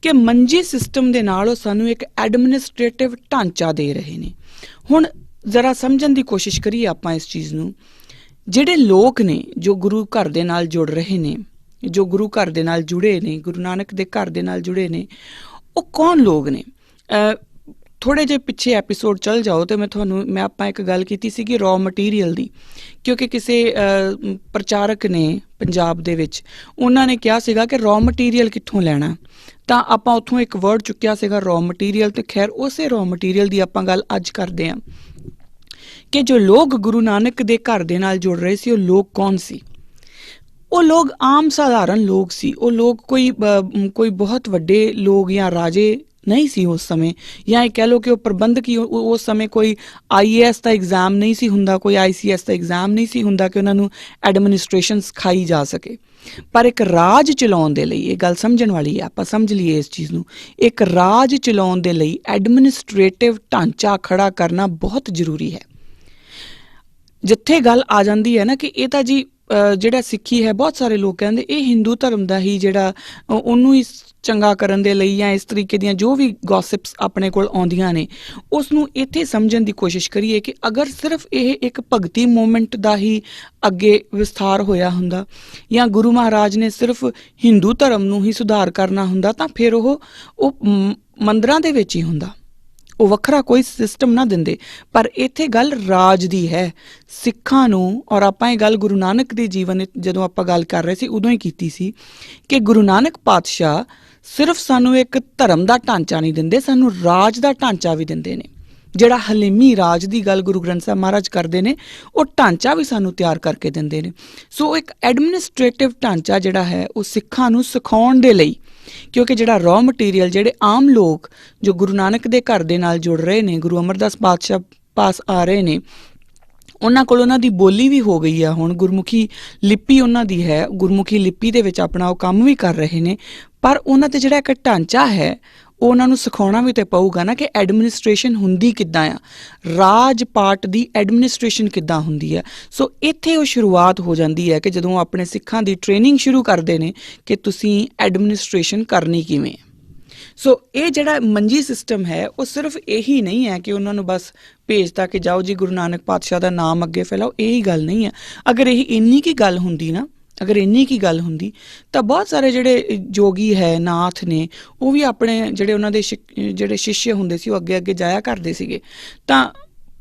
ਕਿ ਮੰਜੀ ਸਿਸਟਮ ਦੇ ਨਾਲ ਉਹ ਸਾਨੂੰ ਇੱਕ ਐਡਮਿਨਿਸਟ੍ਰੇਟਿਵ ਢਾਂਚਾ ਦੇ ਰਹੇ ਨੇ। ਹੁਣ ਜ਼ਰਾ ਸਮਝਣ ਦੀ ਕੋਸ਼ਿਸ਼ ਕਰੀਏ ਆਪਾਂ ਇਸ ਚੀਜ਼ ਨੂੰ। ਜਿਹੜੇ ਲੋਕ ਨੇ ਜੋ ਗੁਰੂ ਘਰ ਦੇ ਨਾਲ ਜੁੜ ਰਹੇ ਨੇ, ਜੋ ਗੁਰੂ ਘਰ ਦੇ ਨਾਲ ਜੁੜੇ ਨੇ, ਗੁਰੂ ਨਾਨਕ ਦੇ ਘਰ ਦੇ ਨਾਲ ਜੁੜੇ ਨੇ, ਉਹ ਕੌਣ ਲੋਕ ਨੇ? ਥੋੜ੍ਹੇ ਜਿਹੇ ਪਿੱਛੇ ਐਪੀਸੋਡ ਚੱਲ ਜਾਓ ਤੇ ਮੈਂ ਆਪਾਂ ਇੱਕ ਗੱਲ ਕੀਤੀ ਸੀਗੀ ਰॉ ਮਟੀਰੀਅਲ ਦੀ, ਕਿਉਂਕਿ ਕਿਸੇ ਪ੍ਰਚਾਰਕ ਨੇ ਪੰਜਾਬ ਦੇ ਵਿੱਚ ਉਹਨਾਂ ਨੇ ਕਿਹਾ ਸੀਗਾ ਕਿ ਰॉ ਮਟੀਰੀਅਲ ਕਿੱਥੋਂ ਲੈਣਾ, ਤਾਂ ਆਪਾਂ ਉੱਥੋਂ ਇੱਕ ਵਰਡ ਚੁੱਕਿਆ ਸੀਗਾ ਰॉ ਮਟੀਰੀਅਲ। ਤੇ ਖੈਰ ਉਸੇ ਰॉ ਮਟੀਰੀਅਲ ਦੀ ਆਪਾਂ ਗੱਲ ਅੱਜ ਕਰਦੇ ਹਾਂ ਕਿ ਜੋ ਲੋਕ ਗੁਰੂ ਨਾਨਕ ਦੇ ਘਰ ਦੇ ਨਾਲ ਜੁੜ ਰਹੇ ਸੀ ਉਹ ਲੋਕ ਕੌਣ ਸੀ। ਉਹ ਲੋਕ ਆਮ ਸਾਧਾਰਨ ਲੋਕ ਸੀ। ਉਹ ਲੋਕ ਕੋਈ ਬਹੁਤ ਵੱਡੇ ਲੋਕ ਜਾਂ ਰਾਜੇ ਨਹੀਂ ਸੀ ਉਸ ਸਮੇਂ, ਜਾਂ ਇਹ ਕਹਿ ਲਓ ਕਿ ਉਹ ਪ੍ਰਬੰਧਕ ਹੀ ਉਸ ਸਮੇਂ ਕੋਈ IAS ਦਾ ਐਗਜ਼ਾਮ ਨਹੀਂ ਸੀ ਹੁੰਦਾ, ਕੋਈ ICS ਦਾ ਐਗਜ਼ਾਮ ਨਹੀਂ ਸੀ ਹੁੰਦਾ ਕਿ ਉਹਨਾਂ ਨੂੰ ਐਡਮਿਨਿਸਟ੍ਰੇਸ਼ਨ ਸਿਖਾਈ ਜਾ ਸਕੇ। ਪਰ ਇੱਕ ਰਾਜ ਚਲਾਉਣ ਦੇ ਲਈ, ਇਹ ਗੱਲ ਸਮਝਣ ਵਾਲੀ ਹੈ, ਆਪਾਂ ਸਮਝ ਲਈਏ ਇਸ ਚੀਜ਼ ਨੂੰ, ਇੱਕ ਰਾਜ ਚਲਾਉਣ ਦੇ ਲਈ ਐਡਮਿਨਿਸਟ੍ਰੇਟਿਵ ਢਾਂਚਾ ਖੜਾ ਕਰਨਾ ਬਹੁਤ ਜ਼ਰੂਰੀ ਹੈ। ਜਿੱਥੇ ਗੱਲ ਆ ਜਾਂਦੀ ਹੈ ਨਾ ਕਿ ਇਹ ਤਾਂ ਜੀ ਜਿਹੜਾ ਸਿੱਖੀ ਹੈ, ਬਹੁਤ ਸਾਰੇ ਲੋਕ ਕਹਿੰਦੇ ਇਹ ਹਿੰਦੂ ਧਰਮ ਦਾ ਹੀ ਜਿਹੜਾ ਉਹਨੂੰ ਹੀ ਚੰਗਾ ਕਰਨ ਦੇ ਲਈ, ਜਾਂ ਇਸ ਤਰੀਕੇ ਦੀਆਂ ਜੋ ਵੀ ਗੌਸਿਪਸ ਆਪਣੇ ਕੋਲ ਆਉਂਦੀਆਂ ਨੇ, ਉਸ ਨੂੰ ਇੱਥੇ ਸਮਝਣ ਦੀ ਕੋਸ਼ਿਸ਼ ਕਰੀਏ ਕਿ ਅਗਰ ਸਿਰਫ ਇਹ ਇੱਕ ਭਗਤੀ ਮੂਵਮੈਂਟ ਦਾ ਹੀ ਅੱਗੇ ਵਿਸਥਾਰ ਹੋਇਆ ਹੁੰਦਾ, ਜਾਂ ਗੁਰੂ ਮਹਾਰਾਜ ਨੇ ਸਿਰਫ ਹਿੰਦੂ ਧਰਮ ਨੂੰ ਹੀ ਸੁਧਾਰ ਕਰਨਾ ਹੁੰਦਾ, ਤਾਂ ਫਿਰ ਉਹ ਮੰਦਰਾਂ ਦੇ ਵਿੱਚ ਹੀ ਹੁੰਦਾ, ਉਹ ਵੱਖਰਾ ਕੋਈ ਸਿਸਟਮ ਨਾ ਦਿੰਦੇ। ਪਰ ਇੱਥੇ ਗੱਲ ਰਾਜ ਦੀ ਹੈ, ਸਿੱਖਾਂ ਨੂੰ। ਔਰ ਆਪਾਂ ਇਹ ਗੱਲ ਗੁਰੂ ਨਾਨਕ ਦੇ ਜੀਵਨ ਜਦੋਂ ਆਪਾਂ ਗੱਲ ਕਰ ਰਹੇ ਸੀ ਉਦੋਂ ਹੀ ਕੀਤੀ ਸੀ ਕਿ ਗੁਰੂ ਨਾਨਕ ਪਾਤਸ਼ਾਹ ਸਿਰਫ ਸਾਨੂੰ ਇੱਕ ਧਰਮ ਦਾ ਢਾਂਚਾ ਨਹੀਂ ਦਿੰਦੇ, ਸਾਨੂੰ ਰਾਜ ਦਾ ਢਾਂਚਾ ਵੀ ਦਿੰਦੇ ਨੇ। ਜਿਹੜਾ ਹਲੀਮੀ ਰਾਜ ਦੀ ਗੱਲ ਗੁਰੂ ਗ੍ਰੰਥ ਸਾਹਿਬ ਮਹਾਰਾਜ ਕਰਦੇ ਨੇ, ਉਹ ਢਾਂਚਾ ਵੀ ਸਾਨੂੰ ਤਿਆਰ ਕਰਕੇ ਦਿੰਦੇ ਨੇ। ਸੋ ਇੱਕ ਐਡਮਿਨਿਸਟ੍ਰੇਟਿਵ ਢਾਂਚਾ ਜਿਹੜਾ ਹੈ ਉਹ ਸਿੱਖਾਂ ਨੂੰ ਸਿਖਾਉਣ ਦੇ ਲਈ, ਕਿਉਂਕਿ ਜਿਹੜਾ ਰॉ ਮਟੀਰੀਅਲ, ਜਿਹੜੇ ਆਮ ਲੋਕ ਜੋ ਗੁਰੂ ਨਾਨਕ ਦੇ ਘਰ ਦੇ ਨਾਲ ਜੁੜ ਰਹੇ ਨੇ, ਗੁਰੂ ਅਮਰਦਾਸ ਪਾਤਸ਼ਾਹ ਪਾਸ ਆ ਰਹੇ ਨੇ, ਉਹਨਾਂ ਕੋਲ ਉਹਨਾਂ ਦੀ ਬੋਲੀ ਵੀ ਹੋ ਗਈ ਆ, ਹੁਣ ਗੁਰਮੁਖੀ ਲਿਪੀ ਉਹਨਾਂ ਦੀ ਹੈ, ਗੁਰਮੁਖੀ ਲਿਪੀ ਦੇ ਵਿੱਚ ਆਪਣਾ ਉਹ ਕੰਮ ਵੀ ਕਰ ਰਹੇ ਨੇ। ਪਰ ਉਹਨਾਂ 'ਤੇ ਜਿਹੜਾ ਇੱਕ ਢਾਂਚਾ ਹੈ ਉਹ ਉਹਨਾਂ ਨੂੰ ਸਿਖਾਉਣਾ ਵੀ ਤਾਂ ਪਊਗਾ ਨਾ ਕਿ ਐਡਮਿਨਿਸਟ੍ਰੇਸ਼ਨ ਹੁੰਦੀ ਕਿੱਦਾਂ ਆ, ਰਾਜ ਪਾਰਟ ਦੀ ਐਡਮਿਨਿਸਟ੍ਰੇਸ਼ਨ ਕਿੱਦਾਂ ਹੁੰਦੀ ਆ। ਸੋ ਇੱਥੇ ਉਹ ਸ਼ੁਰੂਆਤ ਹੋ ਜਾਂਦੀ ਹੈ ਕਿ ਜਦੋਂ ਆਪਣੇ ਸਿੱਖਾਂ ਦੀ ਟ੍ਰੇਨਿੰਗ ਸ਼ੁਰੂ ਕਰਦੇ ਨੇ ਕਿ ਤੁਸੀਂ ਐਡਮਿਨਿਸਟ੍ਰੇਸ਼ਨ ਕਰਨੀ ਕਿਵੇਂ। ਸੋ ਇਹ ਜਿਹੜਾ ਮੰਜੀ ਸਿਸਟਮ ਹੈ ਉਹ ਸਿਰਫ ਇਹੀ ਨਹੀਂ ਹੈ ਕਿ ਉਹਨਾਂ ਨੂੰ ਬਸ ਭੇਜਤਾ ਕਿ ਜਾਓ ਜੀ ਗੁਰੂ ਨਾਨਕ ਪਾਤਸ਼ਾਹ ਦਾ ਨਾਮ ਅੱਗੇ ਫੈਲਾਓ, ਇਹੀ ਗੱਲ ਨਹੀਂ ਹੈ। ਅਗਰ ਇੰਨੀ ਕੀ ਗੱਲ ਹੁੰਦੀ ਨਾ, ਅਗਰ ਇੰਨੀ ਕੀ ਗੱਲ ਹੁੰਦੀ ਤਾਂ ਬਹੁਤ ਸਾਰੇ ਜਿਹੜੇ ਜੋਗੀ ਹੈ, ਨਾਥ ਨੇ, ਉਹ ਵੀ ਆਪਣੇ ਜਿਹੜੇ ਉਹਨਾਂ ਦੇ ਜਿਹੜੇ ਸ਼ਿਸ਼ਯ ਹੁੰਦੇ ਸੀ ਉਹ ਅੱਗੇ ਅੱਗੇ ਜਾਇਆ ਕਰਦੇ ਸੀਗੇ, ਤਾਂ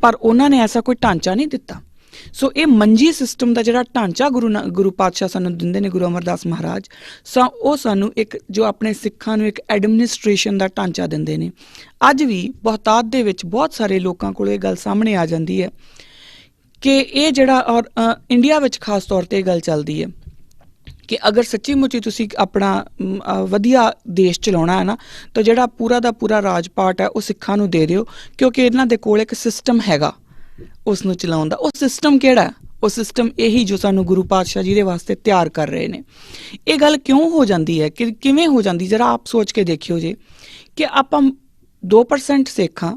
ਪਰ ਉਹਨਾਂ ਨੇ ਐਸਾ ਕੋਈ ਢਾਂਚਾ ਨਹੀਂ ਦਿੱਤਾ। ਸੋ ਇਹ ਮੰਜੀ ਸਿਸਟਮ ਦਾ ਜਿਹੜਾ ਢਾਂਚਾ ਗੁਰੂ ਪਾਤਸ਼ਾਹ ਸਾਨੂੰ ਦਿੰਦੇ ਨੇ, ਗੁਰੂ ਅਮਰਦਾਸ ਮਹਾਰਾਜ, ਉਹ ਸਾਨੂੰ ਇੱਕ ਜੋ ਆਪਣੇ ਸਿੱਖਾਂ ਨੂੰ ਇੱਕ ਐਡਮਿਨਿਸਟ੍ਰੇਸ਼ਨ ਦਾ ਢਾਂਚਾ ਦਿੰਦੇ ਨੇ। ਅੱਜ ਵੀ ਬਹੁਤਾਤ ਦੇ ਵਿੱਚ ਬਹੁਤ ਸਾਰੇ ਲੋਕਾਂ ਕੋਲ ਇਹ ਗੱਲ ਸਾਹਮਣੇ ਆ ਜਾਂਦੀ ਹੈ ਕਿ ਇਹ ਜਿਹੜਾ, ਔਰ ਇੰਡੀਆ ਵਿੱਚ ਖਾਸ ਤੌਰ 'ਤੇ ਇਹ ਗੱਲ ਚੱਲਦੀ ਹੈ ਕਿ ਅਗਰ ਸੱਚੀ ਮੁੱਚੀ ਤੁਸੀਂ ਆਪਣਾ ਵਧੀਆ ਦੇਸ਼ ਚਲਾਉਣਾ ਹੈ ਨਾ, ਤਾਂ ਜਿਹੜਾ ਪੂਰਾ ਦਾ ਪੂਰਾ ਰਾਜ ਪਾਟ ਹੈ ਉਹ ਸਿੱਖਾਂ ਨੂੰ ਦੇ ਦਿਓ, ਕਿਉਂਕਿ ਇਹਨਾਂ ਦੇ ਕੋਲ ਇੱਕ ਸਿਸਟਮ ਹੈਗਾ ਉਸ ਨੂੰ ਚਲਾਉਣ ਦਾ। ਉਹ ਸਿਸਟਮ ਕਿਹੜਾ? ਉਹ ਸਿਸਟਮ ਇਹੀ ਜੋ ਸਾਨੂੰ ਗੁਰੂ ਪਾਤਸ਼ਾਹ ਜੀ ਦੇ ਵਾਸਤੇ ਤਿਆਰ ਕਰ ਰਹੇ ਨੇ। ਇਹ ਗੱਲ ਕਿਉਂ ਹੋ ਜਾਂਦੀ ਹੈ, ਕਿ ਕਿਵੇਂ ਹੋ ਜਾਂਦੀ, ਜ਼ਰਾ ਆਪ ਸੋਚ ਕੇ ਦੇਖਿਓ ਜੀ ਕਿ ਆਪਾਂ 2% ਸਿੱਖ ਹਾਂ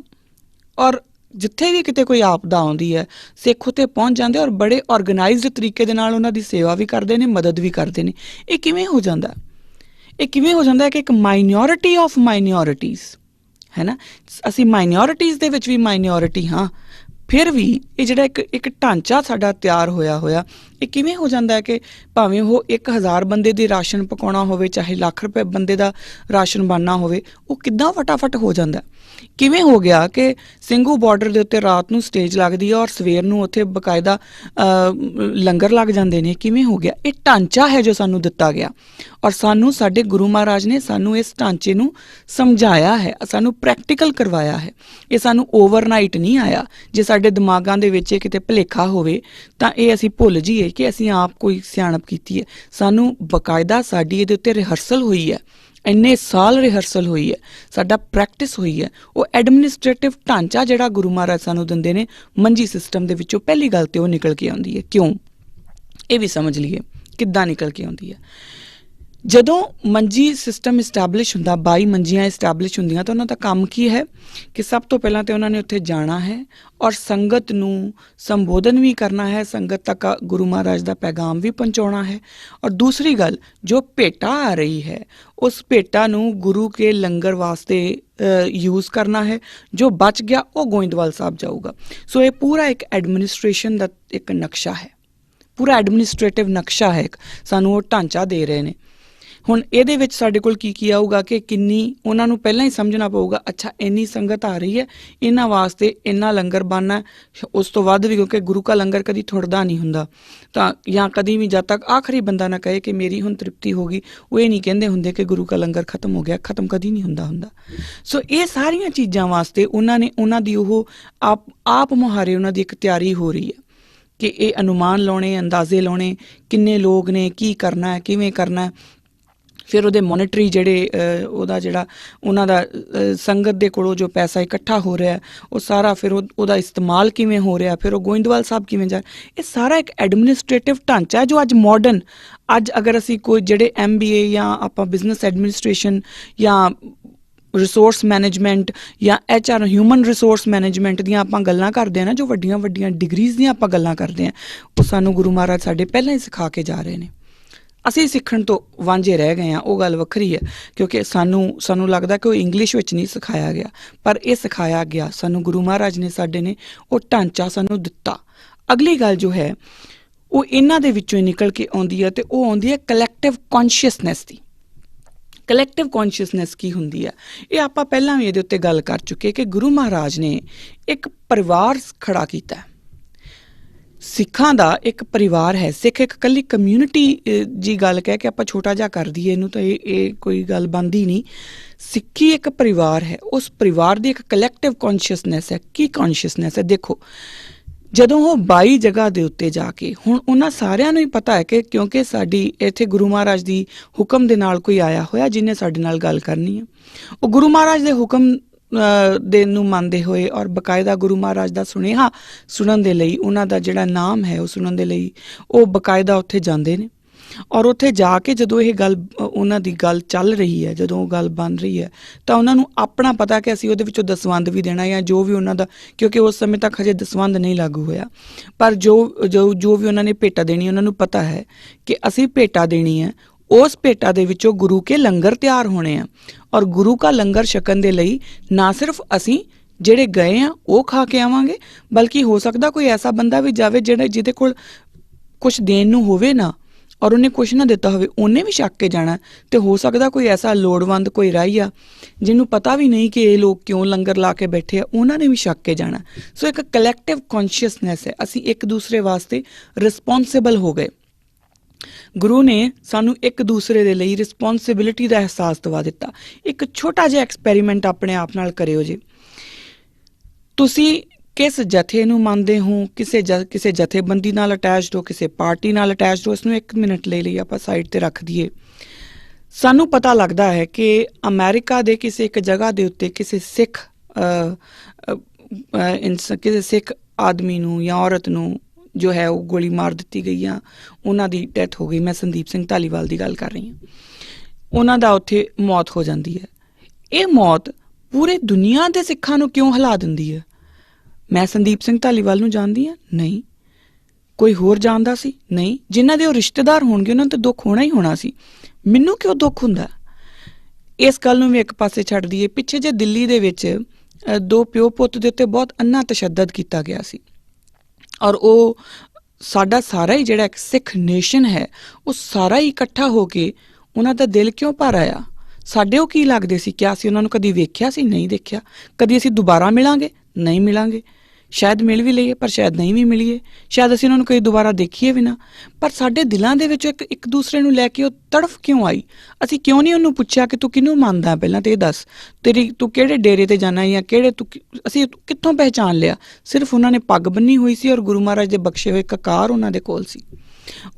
ਔਰ ਜਿੱਥੇ ਵੀ ਕਿਤੇ ਕੋਈ ਆਪਦਾ ਆਉਂਦੀ ਹੈ ਸਿੱਖ ਉੱਥੇ ਪਹੁੰਚ ਜਾਂਦੇ ਔਰ ਬੜੇ ਔਰਗਨਾਈਜ਼ਡ ਤਰੀਕੇ ਦੇ ਨਾਲ ਉਹਨਾਂ ਦੀ ਸੇਵਾ ਵੀ ਕਰਦੇ ਨੇ, ਮਦਦ ਵੀ ਕਰਦੇ ਨੇ। ਇਹ ਕਿਵੇਂ ਹੋ ਜਾਂਦਾ? ਇਹ ਕਿਵੇਂ ਹੋ ਜਾਂਦਾ ਕਿ ਇੱਕ ਮਾਈਨੋਰਿਟੀ ਆਫ ਮਾਈਨੋਰਿਟੀਜ਼ ਹੈ ਨਾ, ਅਸੀਂ ਮਾਈਨੋਰਿਟੀਜ਼ ਦੇ ਵਿੱਚ ਵੀ ਮਾਈਨੋਰਿਟੀ ਹਾਂ, ਫਿਰ ਵੀ ਇਹ ਜਿਹੜਾ ਇੱਕ ਢਾਂਚਾ ਸਾਡਾ ਤਿਆਰ ਹੋਇਆ ਇਹ ਕਿਵੇਂ ਹੋ ਜਾਂਦਾ ਹੈ ਕਿ ਭਾਵੇਂ ਉਹ 1000 ਬੰਦੇ ਦੀ ਰਾਸ਼ਨ ਪਕਾਉਣਾ ਹੋਵੇ, ਚਾਹੇ ਲੱਖ ਰੁਪਏ ਬੰਦੇ ਦਾ ਰਾਸ਼ਨ ਬਣਨਾ ਹੋਵੇ, ਉਹ ਕਿੱਦਾਂ ਫਟਾਫਟ ਹੋ ਜਾਂਦਾ? ਕਿਵੇਂ ਹੋ ਗਿਆ ਕਿ ਸਿੰਘੂ ਬਾਰਡਰ ਦੇ ਉੱਤੇ ਰਾਤ ਨੂੰ ਸਟੇਜ ਲੱਗਦੀ ਹੈ ਔਰ ਸਵੇਰ ਨੂੰ ਉੱਥੇ ਬਕਾਇਦਾ ਲੰਗਰ ਲੱਗ ਜਾਂਦੇ ਨੇ? ਕਿਵੇਂ ਹੋ ਗਿਆ? ਇਹ ਢਾਂਚਾ ਹੈ ਜੋ ਸਾਨੂੰ ਦਿੱਤਾ ਗਿਆ ਔਰ ਸਾਨੂੰ ਸਾਡੇ ਗੁਰੂ ਮਹਾਰਾਜ ਨੇ ਸਾਨੂੰ ਇਸ ਢਾਂਚੇ ਨੂੰ ਸਮਝਾਇਆ ਹੈ, ਸਾਨੂੰ ਪ੍ਰੈਕਟੀਕਲ ਕਰਵਾਇਆ ਹੈ। ਇਹ ਸਾਨੂੰ ਓਵਰਨਾਈਟ ਨਹੀਂ ਆਇਆ। ਜੇ ਸਾਡੇ ਦਿਮਾਗਾਂ ਦੇ ਵਿੱਚ ਇਹ ਕਿਤੇ ਭੁਲੇਖਾ ਹੋਵੇ ਤਾਂ ਇਹ ਅਸੀਂ ਭੁੱਲ ਜਾਈਏ ਕਿ ਅਸੀਂ ਆਪ ਕੋਈ ਸਿਆਣਪ ਕੀਤੀ ਹੈ। ਸਾਨੂੰ ਬਕਾਇਦਾ ਸਾਡੀ ਇਹਦੇ ਉੱਤੇ ਰਿਹਰਸਲ ਹੋਈ ਹੈ, ਇੰਨੇ ਸਾਲ ਰਿਹਰਸਲ ਹੋਈ ਹੈ, ਸਾਡਾ ਪ੍ਰੈਕਟਿਸ ਹੋਈ ਹੈ। ਉਹ ਐਡਮਿਨਿਸਟ੍ਰੇਟਿਵ ਢਾਂਚਾ ਜਿਹੜਾ ਗੁਰੂ ਮਹਾਰਾਜ ਸਾਨੂੰ ਦਿੰਦੇ ਨੇ ਮੰਜੀ ਸਿਸਟਮ ਦੇ ਵਿੱਚੋਂ, ਪਹਿਲੀ ਗੱਲ ਤੇ ਉਹ ਨਿਕਲ ਕੇ ਆਉਂਦੀ ਹੈ। ਕਿਉਂ? ਇਹ ਵੀ ਸਮਝ ਲਈਏ ਕਿੱਦਾਂ ਨਿਕਲ ਕੇ ਆਉਂਦੀ ਹੈ। ਜਦੋਂ ਮੰਜੀ ਸਿਸਟਮ ਇਸਟੈਬਲਿਸ਼ ਹੁੰਦਾ, 22 ਮੰਜੀਆਂ ਇਸਟੈਬਲਿਸ਼ ਹੁੰਦੀਆਂ, ਤਾਂ ਉਹਨਾਂ ਦਾ ਕੰਮ ਕੀ ਹੈ ਕਿ ਸਭ ਤੋਂ ਪਹਿਲਾਂ ਤਾਂ ਉਹਨਾਂ ਨੇ ਉੱਥੇ ਜਾਣਾ ਹੈ ਔਰ ਸੰਗਤ ਨੂੰ ਸੰਬੋਧਨ ਵੀ ਕਰਨਾ ਹੈ, ਸੰਗਤ ਤੱਕ ਗੁਰੂ ਮਹਾਰਾਜ ਦਾ ਪੈਗਾਮ ਵੀ ਪਹੁੰਚਾਉਣਾ ਹੈ। ਔਰ ਦੂਸਰੀ ਗੱਲ, ਜੋ ਭੇਟਾ ਆ ਰਹੀ ਹੈ ਉਸ ਭੇਟਾ ਨੂੰ ਗੁਰੂ ਕੇ ਲੰਗਰ ਵਾਸਤੇ ਯੂਜ਼ ਕਰਨਾ ਹੈ। ਜੋ ਬਚ ਗਿਆ ਉਹ ਗੋਇੰਦਵਾਲ ਸਾਹਿਬ ਜਾਊਗਾ। ਸੋ ਇਹ ਪੂਰਾ ਇੱਕ ਐਡਮਿਨਿਸਟ੍ਰੇਸ਼ਨ ਦਾ ਇੱਕ ਨਕਸ਼ਾ ਹੈ, ਪੂਰਾ ਐਡਮਿਨਿਸਟ੍ਰੇਟਿਵ ਨਕਸ਼ਾ ਹੈ, ਸਾਨੂੰ ਉਹ ਢਾਂਚਾ ਦੇ ਰਹੇ ਨੇ। ਹੁਣ ਇਹਦੇ ਵਿੱਚ ਸਾਡੇ ਕੋਲ ਕੀ ਆਊਗਾ ਕਿ ਕਿੰਨੀ, ਉਹਨਾਂ ਨੂੰ ਪਹਿਲਾਂ ਹੀ ਸਮਝਣਾ ਪਊਗਾ, ਅੱਛਾ ਇੰਨੀ ਸੰਗਤ ਆ ਰਹੀ ਹੈ, ਇਹਨਾਂ ਵਾਸਤੇ ਇੰਨਾ ਲੰਗਰ ਬਣਨਾ, ਉਸ ਤੋਂ ਵੱਧ ਵੀ, ਕਿਉਂਕਿ ਗੁਰੂ ਕਾ ਲੰਗਰ ਕਦੀ ਥੁੜਦਾ ਨਹੀਂ ਹੁੰਦਾ। ਤਾਂ ਜਾਂ ਕਦੀ ਵੀ ਜਦ ਤੱਕ ਆਖਰੀ ਬੰਦਾ ਨਾ ਕਹੇ ਕਿ ਮੇਰੀ ਹੁਣ ਤ੍ਰਿਪਤੀ ਹੋ ਗਈ, ਉਹ ਇਹ ਨਹੀਂ ਕਹਿੰਦੇ ਹੁੰਦੇ ਕਿ ਗੁਰੂ ਕਾ ਲੰਗਰ ਖਤਮ ਹੋ ਗਿਆ। ਖਤਮ ਕਦੀ ਨਹੀਂ ਹੁੰਦਾ। ਸੋ ਇਹ ਸਾਰੀਆਂ ਚੀਜ਼ਾਂ ਵਾਸਤੇ ਉਹਨਾਂ ਦੀ ਉਹ ਆਪ ਮੁਹਾਰੇ ਉਹਨਾਂ ਦੀ ਇੱਕ ਤਿਆਰੀ ਹੋ ਰਹੀ ਹੈ ਕਿ ਇਹ ਅਨੁਮਾਨ ਲਾਉਣੇ, ਅੰਦਾਜ਼ੇ ਲਾਉਣੇ, ਕਿੰਨੇ ਲੋਕ ਨੇ, ਕੀ ਕਰਨਾ ਹੈ, ਕਿਵੇਂ ਕਰਨਾ। ਫਿਰ ਉਹਦੇ ਮੋਨੀਟਰੀ ਉਹਨਾਂ ਦਾ ਸੰਗਤ ਦੇ ਕੋਲੋਂ ਜੋ ਪੈਸਾ ਇਕੱਠਾ ਹੋ ਰਿਹਾ ਉਹ ਸਾਰਾ, ਫਿਰ ਉਹਦਾ ਇਸਤੇਮਾਲ ਕਿਵੇਂ ਹੋ ਰਿਹਾ, ਫਿਰ ਉਹ ਗੋਇੰਦਵਾਲ ਸਾਹਿਬ ਕਿਵੇਂ ਜਾ, ਇਹ ਸਾਰਾ ਇੱਕ ਐਡਮਿਨਿਸਟ੍ਰੇਟਿਵ ਢਾਂਚਾ ਹੈ ਜੋ ਅੱਜ ਮਾਡਰਨ, ਅੱਜ ਅਗਰ ਅਸੀਂ ਕੋਈ ਜਿਹੜੇ MBA ਜਾਂ ਆਪਾਂ ਬਿਜ਼ਨਸ ਐਡਮਿਨਿਸਟ੍ਰੇਸ਼ਨ ਜਾਂ ਰਿਸੋਰਸ ਮੈਨੇਜਮੈਂਟ ਜਾਂ HR ਹਿਊਮਨ ਰਿਸੋਰਸ ਮੈਨੇਜਮੈਂਟ ਦੀਆਂ ਆਪਾਂ ਗੱਲਾਂ ਕਰਦੇ ਹਾਂ ਨਾ, ਜੋ ਵੱਡੀਆਂ ਡਿਗਰੀਜ਼ ਦੀਆਂ ਆਪਾਂ ਗੱਲਾਂ ਕਰਦੇ ਹਾਂ, ਉਹ ਸਾਨੂੰ ਗੁਰੂ ਮਹਾਰਾਜ ਸਾਡੇ ਪਹਿਲਾਂ ਹੀ ਸਿਖਾ ਕੇ ਜਾ ਰਹੇ ਨੇ। ਅਸੀਂ ਸਿੱਖਣ ਤੋਂ ਵਾਂਝੇ ਰਹਿ ਗਏ ਹਾਂ, ਉਹ ਗੱਲ ਵੱਖਰੀ ਹੈ, ਕਿਉਂਕਿ ਸਾਨੂੰ ਲੱਗਦਾ ਕਿ ਉਹ ਇੰਗਲਿਸ਼ ਵਿੱਚ ਨਹੀਂ ਸਿਖਾਇਆ ਗਿਆ, ਪਰ ਇਹ ਸਿਖਾਇਆ ਗਿਆ ਸਾਨੂੰ। ਗੁਰੂ ਮਹਾਰਾਜ ਨੇ ਸਾਡੇ ਨੇ ਉਹ ਢਾਂਚਾ ਸਾਨੂੰ ਦਿੱਤਾ। ਅਗਲੀ ਗੱਲ ਜੋ ਹੈ ਉਹ ਇਹਨਾਂ ਦੇ ਵਿੱਚੋਂ ਹੀ ਨਿਕਲ ਕੇ ਆਉਂਦੀ ਹੈ, ਤੇ ਉਹ ਆਉਂਦੀ ਹੈ ਕਲੈਕਟਿਵ ਕੌਨਸ਼ੀਅਸਨੈਸ ਦੀ। ਕਲੈਕਟਿਵ ਕੌਨਸ਼ੀਅਸਨੈਸ ਕੀ ਹੁੰਦੀ ਹੈ, ਇਹ ਆਪਾਂ ਪਹਿਲਾਂ ਵੀ ਇਹਦੇ ਉੱਤੇ ਗੱਲ ਕਰ ਚੁੱਕੇ ਕਿ ਗੁਰੂ ਮਹਾਰਾਜ ਨੇ ਇੱਕ ਪਰਿਵਾਰ ਖੜਾ ਕੀਤਾ ਹੈ। ਸਿੱਖਾਂ ਦਾ ਇੱਕ ਪਰਿਵਾਰ ਹੈ। ਸਿੱਖ ਇੱਕ ਇਕੱਲੀ ਕਮਿਊਨਿਟੀ ਜੀ ਗੱਲ ਕਹਿ ਕੇ ਆਪਾਂ ਛੋਟਾ ਜਿਹਾ ਕਰ ਦਈਏ ਇਹਨੂੰ ਤਾਂ ਇਹ ਕੋਈ ਗੱਲ ਬਣਦੀ ਨਹੀਂ। ਸਿੱਖੀ ਇੱਕ ਪਰਿਵਾਰ ਹੈ, ਉਸ ਪਰਿਵਾਰ ਦੀ ਇੱਕ ਕਲੈਕਟਿਵ ਕੌਨਸ਼ੀਅਸਨੈਸ ਹੈ। ਕੀ ਕੌਨਸ਼ੀਅਸਨੈਸ ਹੈ? ਦੇਖੋ, ਜਦੋਂ ਉਹ 22 ਜਗ੍ਹਾ ਦੇ ਉੱਤੇ ਜਾ ਕੇ, ਹੁਣ ਉਹਨਾਂ ਸਾਰਿਆਂ ਨੂੰ ਹੀ ਪਤਾ ਹੈ ਕਿ ਕਿਉਂਕਿ ਸਾਡੀ ਇੱਥੇ ਗੁਰੂ ਮਹਾਰਾਜ ਦੀ ਹੁਕਮ ਦੇ ਨਾਲ ਕੋਈ ਆਇਆ ਹੋਇਆ ਜਿਹਨੇ ਸਾਡੇ ਨਾਲ ਗੱਲ ਕਰਨੀ ਹੈ, ਉਹ ਗੁਰੂ ਮਹਾਰਾਜ ਦੇ ਹੁਕਮ ਦੇ ਨੂੰ ਮੰਨਦੇ ਹੋਏ ਔਰ ਬਕਾਇਦਾ ਗੁਰੂ ਮਹਾਰਾਜ ਦਾ ਸੁਨੇਹਾ ਸੁਣਨ ਦੇ ਲਈ, ਉਹਨਾਂ ਦਾ ਜਿਹੜਾ ਨਾਮ ਹੈ ਉਹ ਸੁਣਨ ਦੇ ਲਈ ਉਹ ਬਕਾਇਦਾ ਉੱਥੇ ਜਾਂਦੇ ਨੇ। ਔਰ ਉੱਥੇ ਜਾ ਕੇ ਜਦੋਂ ਇਹ ਗੱਲ, ਉਹਨਾਂ ਦੀ ਗੱਲ ਚੱਲ ਰਹੀ ਹੈ, ਜਦੋਂ ਉਹ ਗੱਲ ਬਣ ਰਹੀ ਹੈ, ਤਾਂ ਉਹਨਾਂ ਨੂੰ ਆਪਣਾ ਪਤਾ ਕਿ ਅਸੀਂ ਉਹਦੇ ਵਿੱਚੋਂ ਦਸਵੰਧ ਵੀ ਦੇਣਾ ਜਾਂ ਜੋ ਵੀ ਉਹਨਾਂ ਦਾ, ਕਿਉਂਕਿ ਉਸ ਸਮੇਂ ਤੱਕ ਹਜੇ ਦਸਵੰਧ ਨਹੀਂ ਲਾਗੂ ਹੋਇਆ, ਪਰ ਜੋ ਵੀ ਉਹਨਾਂ ਨੇ ਭੇਟਾ ਦੇਣੀ, ਉਹਨਾਂ ਨੂੰ ਪਤਾ ਹੈ ਕਿ ਅਸੀਂ ਭੇਟਾ ਦੇਣੀ ਹੈ। ਉਸ ਭੇਟਾ ਦੇ ਵਿੱਚੋਂ ਗੁਰੂ ਕੇ ਲੰਗਰ ਤਿਆਰ ਹੋਣੇ ਆ, ਔਰ ਗੁਰੂ ਕਾ ਲੰਗਰ ਛਕਣ ਦੇ ਲਈ ਨਾ ਸਿਰਫ ਅਸੀਂ ਜਿਹੜੇ ਗਏ ਆ ਉਹ ਖਾ ਕੇ ਆਵਾਂਗੇ, ਬਲਕਿ ਹੋ ਸਕਦਾ ਕੋਈ ਐਸਾ ਬੰਦਾ ਵੀ ਜਾਵੇ ਜਿਹਦੇ ਕੋਲ ਕੁਛ ਦੇਣ ਨੂੰ ਹੋਵੇ ਨਾ, ਔਰ ਉਹਨੇ ਕੁਛ ਨਾ ਦਿੱਤਾ ਹੋਵੇ, ਉਹਨੇ ਵੀ ਛਕ ਕੇ ਜਾਣਾ। ਤੇ ਹੋ ਸਕਦਾ ਕੋਈ ਐਸਾ ਲੋੜਵੰਦ ਕੋਈ ਰਾਹੀ ਆ ਜਿਹਨੂੰ ਪਤਾ ਵੀ ਨਹੀਂ ਕਿ ਇਹ ਲੋਕ ਕਿਉਂ ਲੰਗਰ ਲਾ ਕੇ ਬੈਠੇ ਆ, ਉਹਨਾਂ ਨੇ ਵੀ ਛਕ ਕੇ ਜਾਣਾ। ਸੋ ਇੱਕ ਕਲੈਕਟਿਵ ਕੌਨਸ਼ੀਅਸਨੈਸ ਹੈ, ਅਸੀਂ ਇੱਕ ਦੂਸਰੇ ਵਾਸਤੇ ਰਿਸਪੌਂਸਿਬਲ ਹੋ ਗਏ। ਗੁਰੂ ਨੇ ਸਾਨੂੰ ਇੱਕ ਦੂਸਰੇ ਦੇ ਲਈ ਰਿਸਪੌਂਸਿਬਿਲਿਟੀ ਦਾ ਅਹਿਸਾਸ ਦਿਵਾ ਦਿੱਤਾ। ਇੱਕ ਛੋਟਾ ਜਿਹਾ ਐਕਸਪੈਰੀਮੈਂਟ ਆਪਣੇ ਆਪ ਨਾਲ ਕਰਿਓ ਜੀ। ਤੁਸੀਂ ਕਿਸ ਜਥੇ ਨੂੰ ਮੰਨਦੇ ਹੋ, ਕਿਸੇ ਜਥੇਬੰਦੀ ਨਾਲ ਅਟੈਚਡ ਹੋ, ਕਿਸੇ ਪਾਰਟੀ ਨਾਲ ਅਟੈਚਡ ਹੋ, ਇਸਨੂੰ 1 ਮਿੰਟ ਲਈ ਆਪਾਂ ਸਾਈਡ 'ਤੇ ਰੱਖ ਦਈਏ। ਸਾਨੂੰ ਪਤਾ ਲੱਗਦਾ ਹੈ ਕਿ ਅਮਰੀਕਾ ਦੇ ਕਿਸੇ ਇੱਕ ਜਗ੍ਹਾ ਦੇ ਉੱਤੇ ਕਿਸੇ ਸਿੱਖ ਆਦਮੀ ਨੂੰ ਜਾਂ ਔਰਤ ਨੂੰ ਜੋ ਹੈ ਉਹ ਗੋਲੀ ਮਾਰ ਦਿੱਤੀ ਗਈ ਆ, ਉਹਨਾਂ ਦੀ ਡੈਥ ਹੋ ਗਈ। ਮੈਂ ਸੰਦੀਪ ਸਿੰਘ ਧਾਲੀਵਾਲ ਦੀ ਗੱਲ ਕਰ ਰਹੀ ਹਾਂ। ਉਹਨਾਂ ਦਾ ਉੱਥੇ ਮੌਤ ਹੋ ਜਾਂਦੀ ਹੈ। ਇਹ ਮੌਤ ਪੂਰੇ ਦੁਨੀਆ ਦੇ ਸਿੱਖਾਂ ਨੂੰ ਕਿਉਂ ਹਿਲਾ ਦਿੰਦੀ ਹੈ? ਮੈਂ ਸੰਦੀਪ ਸਿੰਘ ਧਾਲੀਵਾਲ ਨੂੰ ਜਾਣਦੀ ਹਾਂ? ਨਹੀਂ। ਕੋਈ ਹੋਰ ਜਾਣਦਾ ਸੀ? ਨਹੀਂ। ਜਿਨ੍ਹਾਂ ਦੇ ਉਹ ਰਿਸ਼ਤੇਦਾਰ ਹੋਣਗੇ ਉਹਨਾਂ ਨੂੰ ਤਾਂ ਦੁੱਖ ਹੋਣਾ ਹੀ ਹੋਣਾ ਸੀ। ਮੈਨੂੰ ਕਿਉਂ ਦੁੱਖ ਹੁੰਦਾ? ਇਸ ਗੱਲ ਨੂੰ ਵੀ ਇੱਕ ਪਾਸੇ ਛੱਡ ਦਈਏ। ਪਿੱਛੇ ਜੇ ਦਿੱਲੀ ਦੇ ਵਿੱਚ 2 ਪਿਓ ਪੁੱਤ ਦੇ ਉੱਤੇ ਬਹੁਤ ਅੰਨਾ ਤਸ਼ੱਦਦ ਕੀਤਾ ਗਿਆ ਸੀ, ਔਰ ਉਹ ਸਾਡਾ ਸਾਰਾ ਹੀ ਜਿਹੜਾ ਇੱਕ ਸਿੱਖ ਨੇਸ਼ਨ ਹੈ ਉਹ ਸਾਰਾ ਹੀ ਇਕੱਠਾ ਹੋ ਕੇ ਉਹਨਾਂ ਦਾ ਦਿਲ ਕਿਉਂ ਭਰ ਆਇਆ? ਸਾਡੇ ਉਹ ਕੀ ਲੱਗਦੇ ਸੀ? ਕਿਆ ਅਸੀਂ ਉਹਨਾਂ ਨੂੰ ਕਦੀ ਵੇਖਿਆ ਸੀ? ਨਹੀਂ ਦੇਖਿਆ। ਕਦੀ ਅਸੀਂ ਦੁਬਾਰਾ ਮਿਲਾਂਗੇ? ਨਹੀਂ ਮਿਲਾਂਗੇ। ਸ਼ਾਇਦ ਮਿਲ ਵੀ ਲਈਏ ਪਰ ਸ਼ਾਇਦ ਨਹੀਂ ਵੀ ਮਿਲੀਏ, ਸ਼ਾਇਦ ਅਸੀਂ ਉਹਨਾਂ ਨੂੰ ਕਦੀ ਦੁਬਾਰਾ ਦੇਖੀਏ ਵੀ ਨਾ। ਪਰ ਸਾਡੇ ਦਿਲਾਂ ਦੇ ਵਿੱਚ ਇੱਕ ਦੂਸਰੇ ਨੂੰ ਲੈ ਕੇ ਉਹ ਤੜਫ ਕਿਉਂ ਆਈ? ਅਸੀਂ ਕਿਉਂ ਨਹੀਂ ਉਹਨੂੰ ਪੁੱਛਿਆ ਕਿ ਤੂੰ ਕਿਹਨੂੰ ਮੰਨਦਾ? ਪਹਿਲਾਂ ਤਾਂ ਇਹ ਦੱਸ, ਤੂੰ ਕਿਹੜੇ ਡੇਰੇ ਤੇ ਜਾਣਾ ਜਾਂ ਕਿਹੜੇ ਅਸੀਂ ਕਿੱਥੋਂ ਪਹਿਚਾਣ ਲਿਆ? ਸਿਰਫ ਉਹਨਾਂ ਨੇ ਪੱਗ ਬੰਨੀ ਹੋਈ ਸੀ ਔਰ ਗੁਰੂ ਮਹਾਰਾਜ ਦੇ ਬਖਸ਼ੇ ਹੋਏ ਕਕਾਰ ਉਹਨਾਂ ਦੇ ਕੋਲ ਸੀ,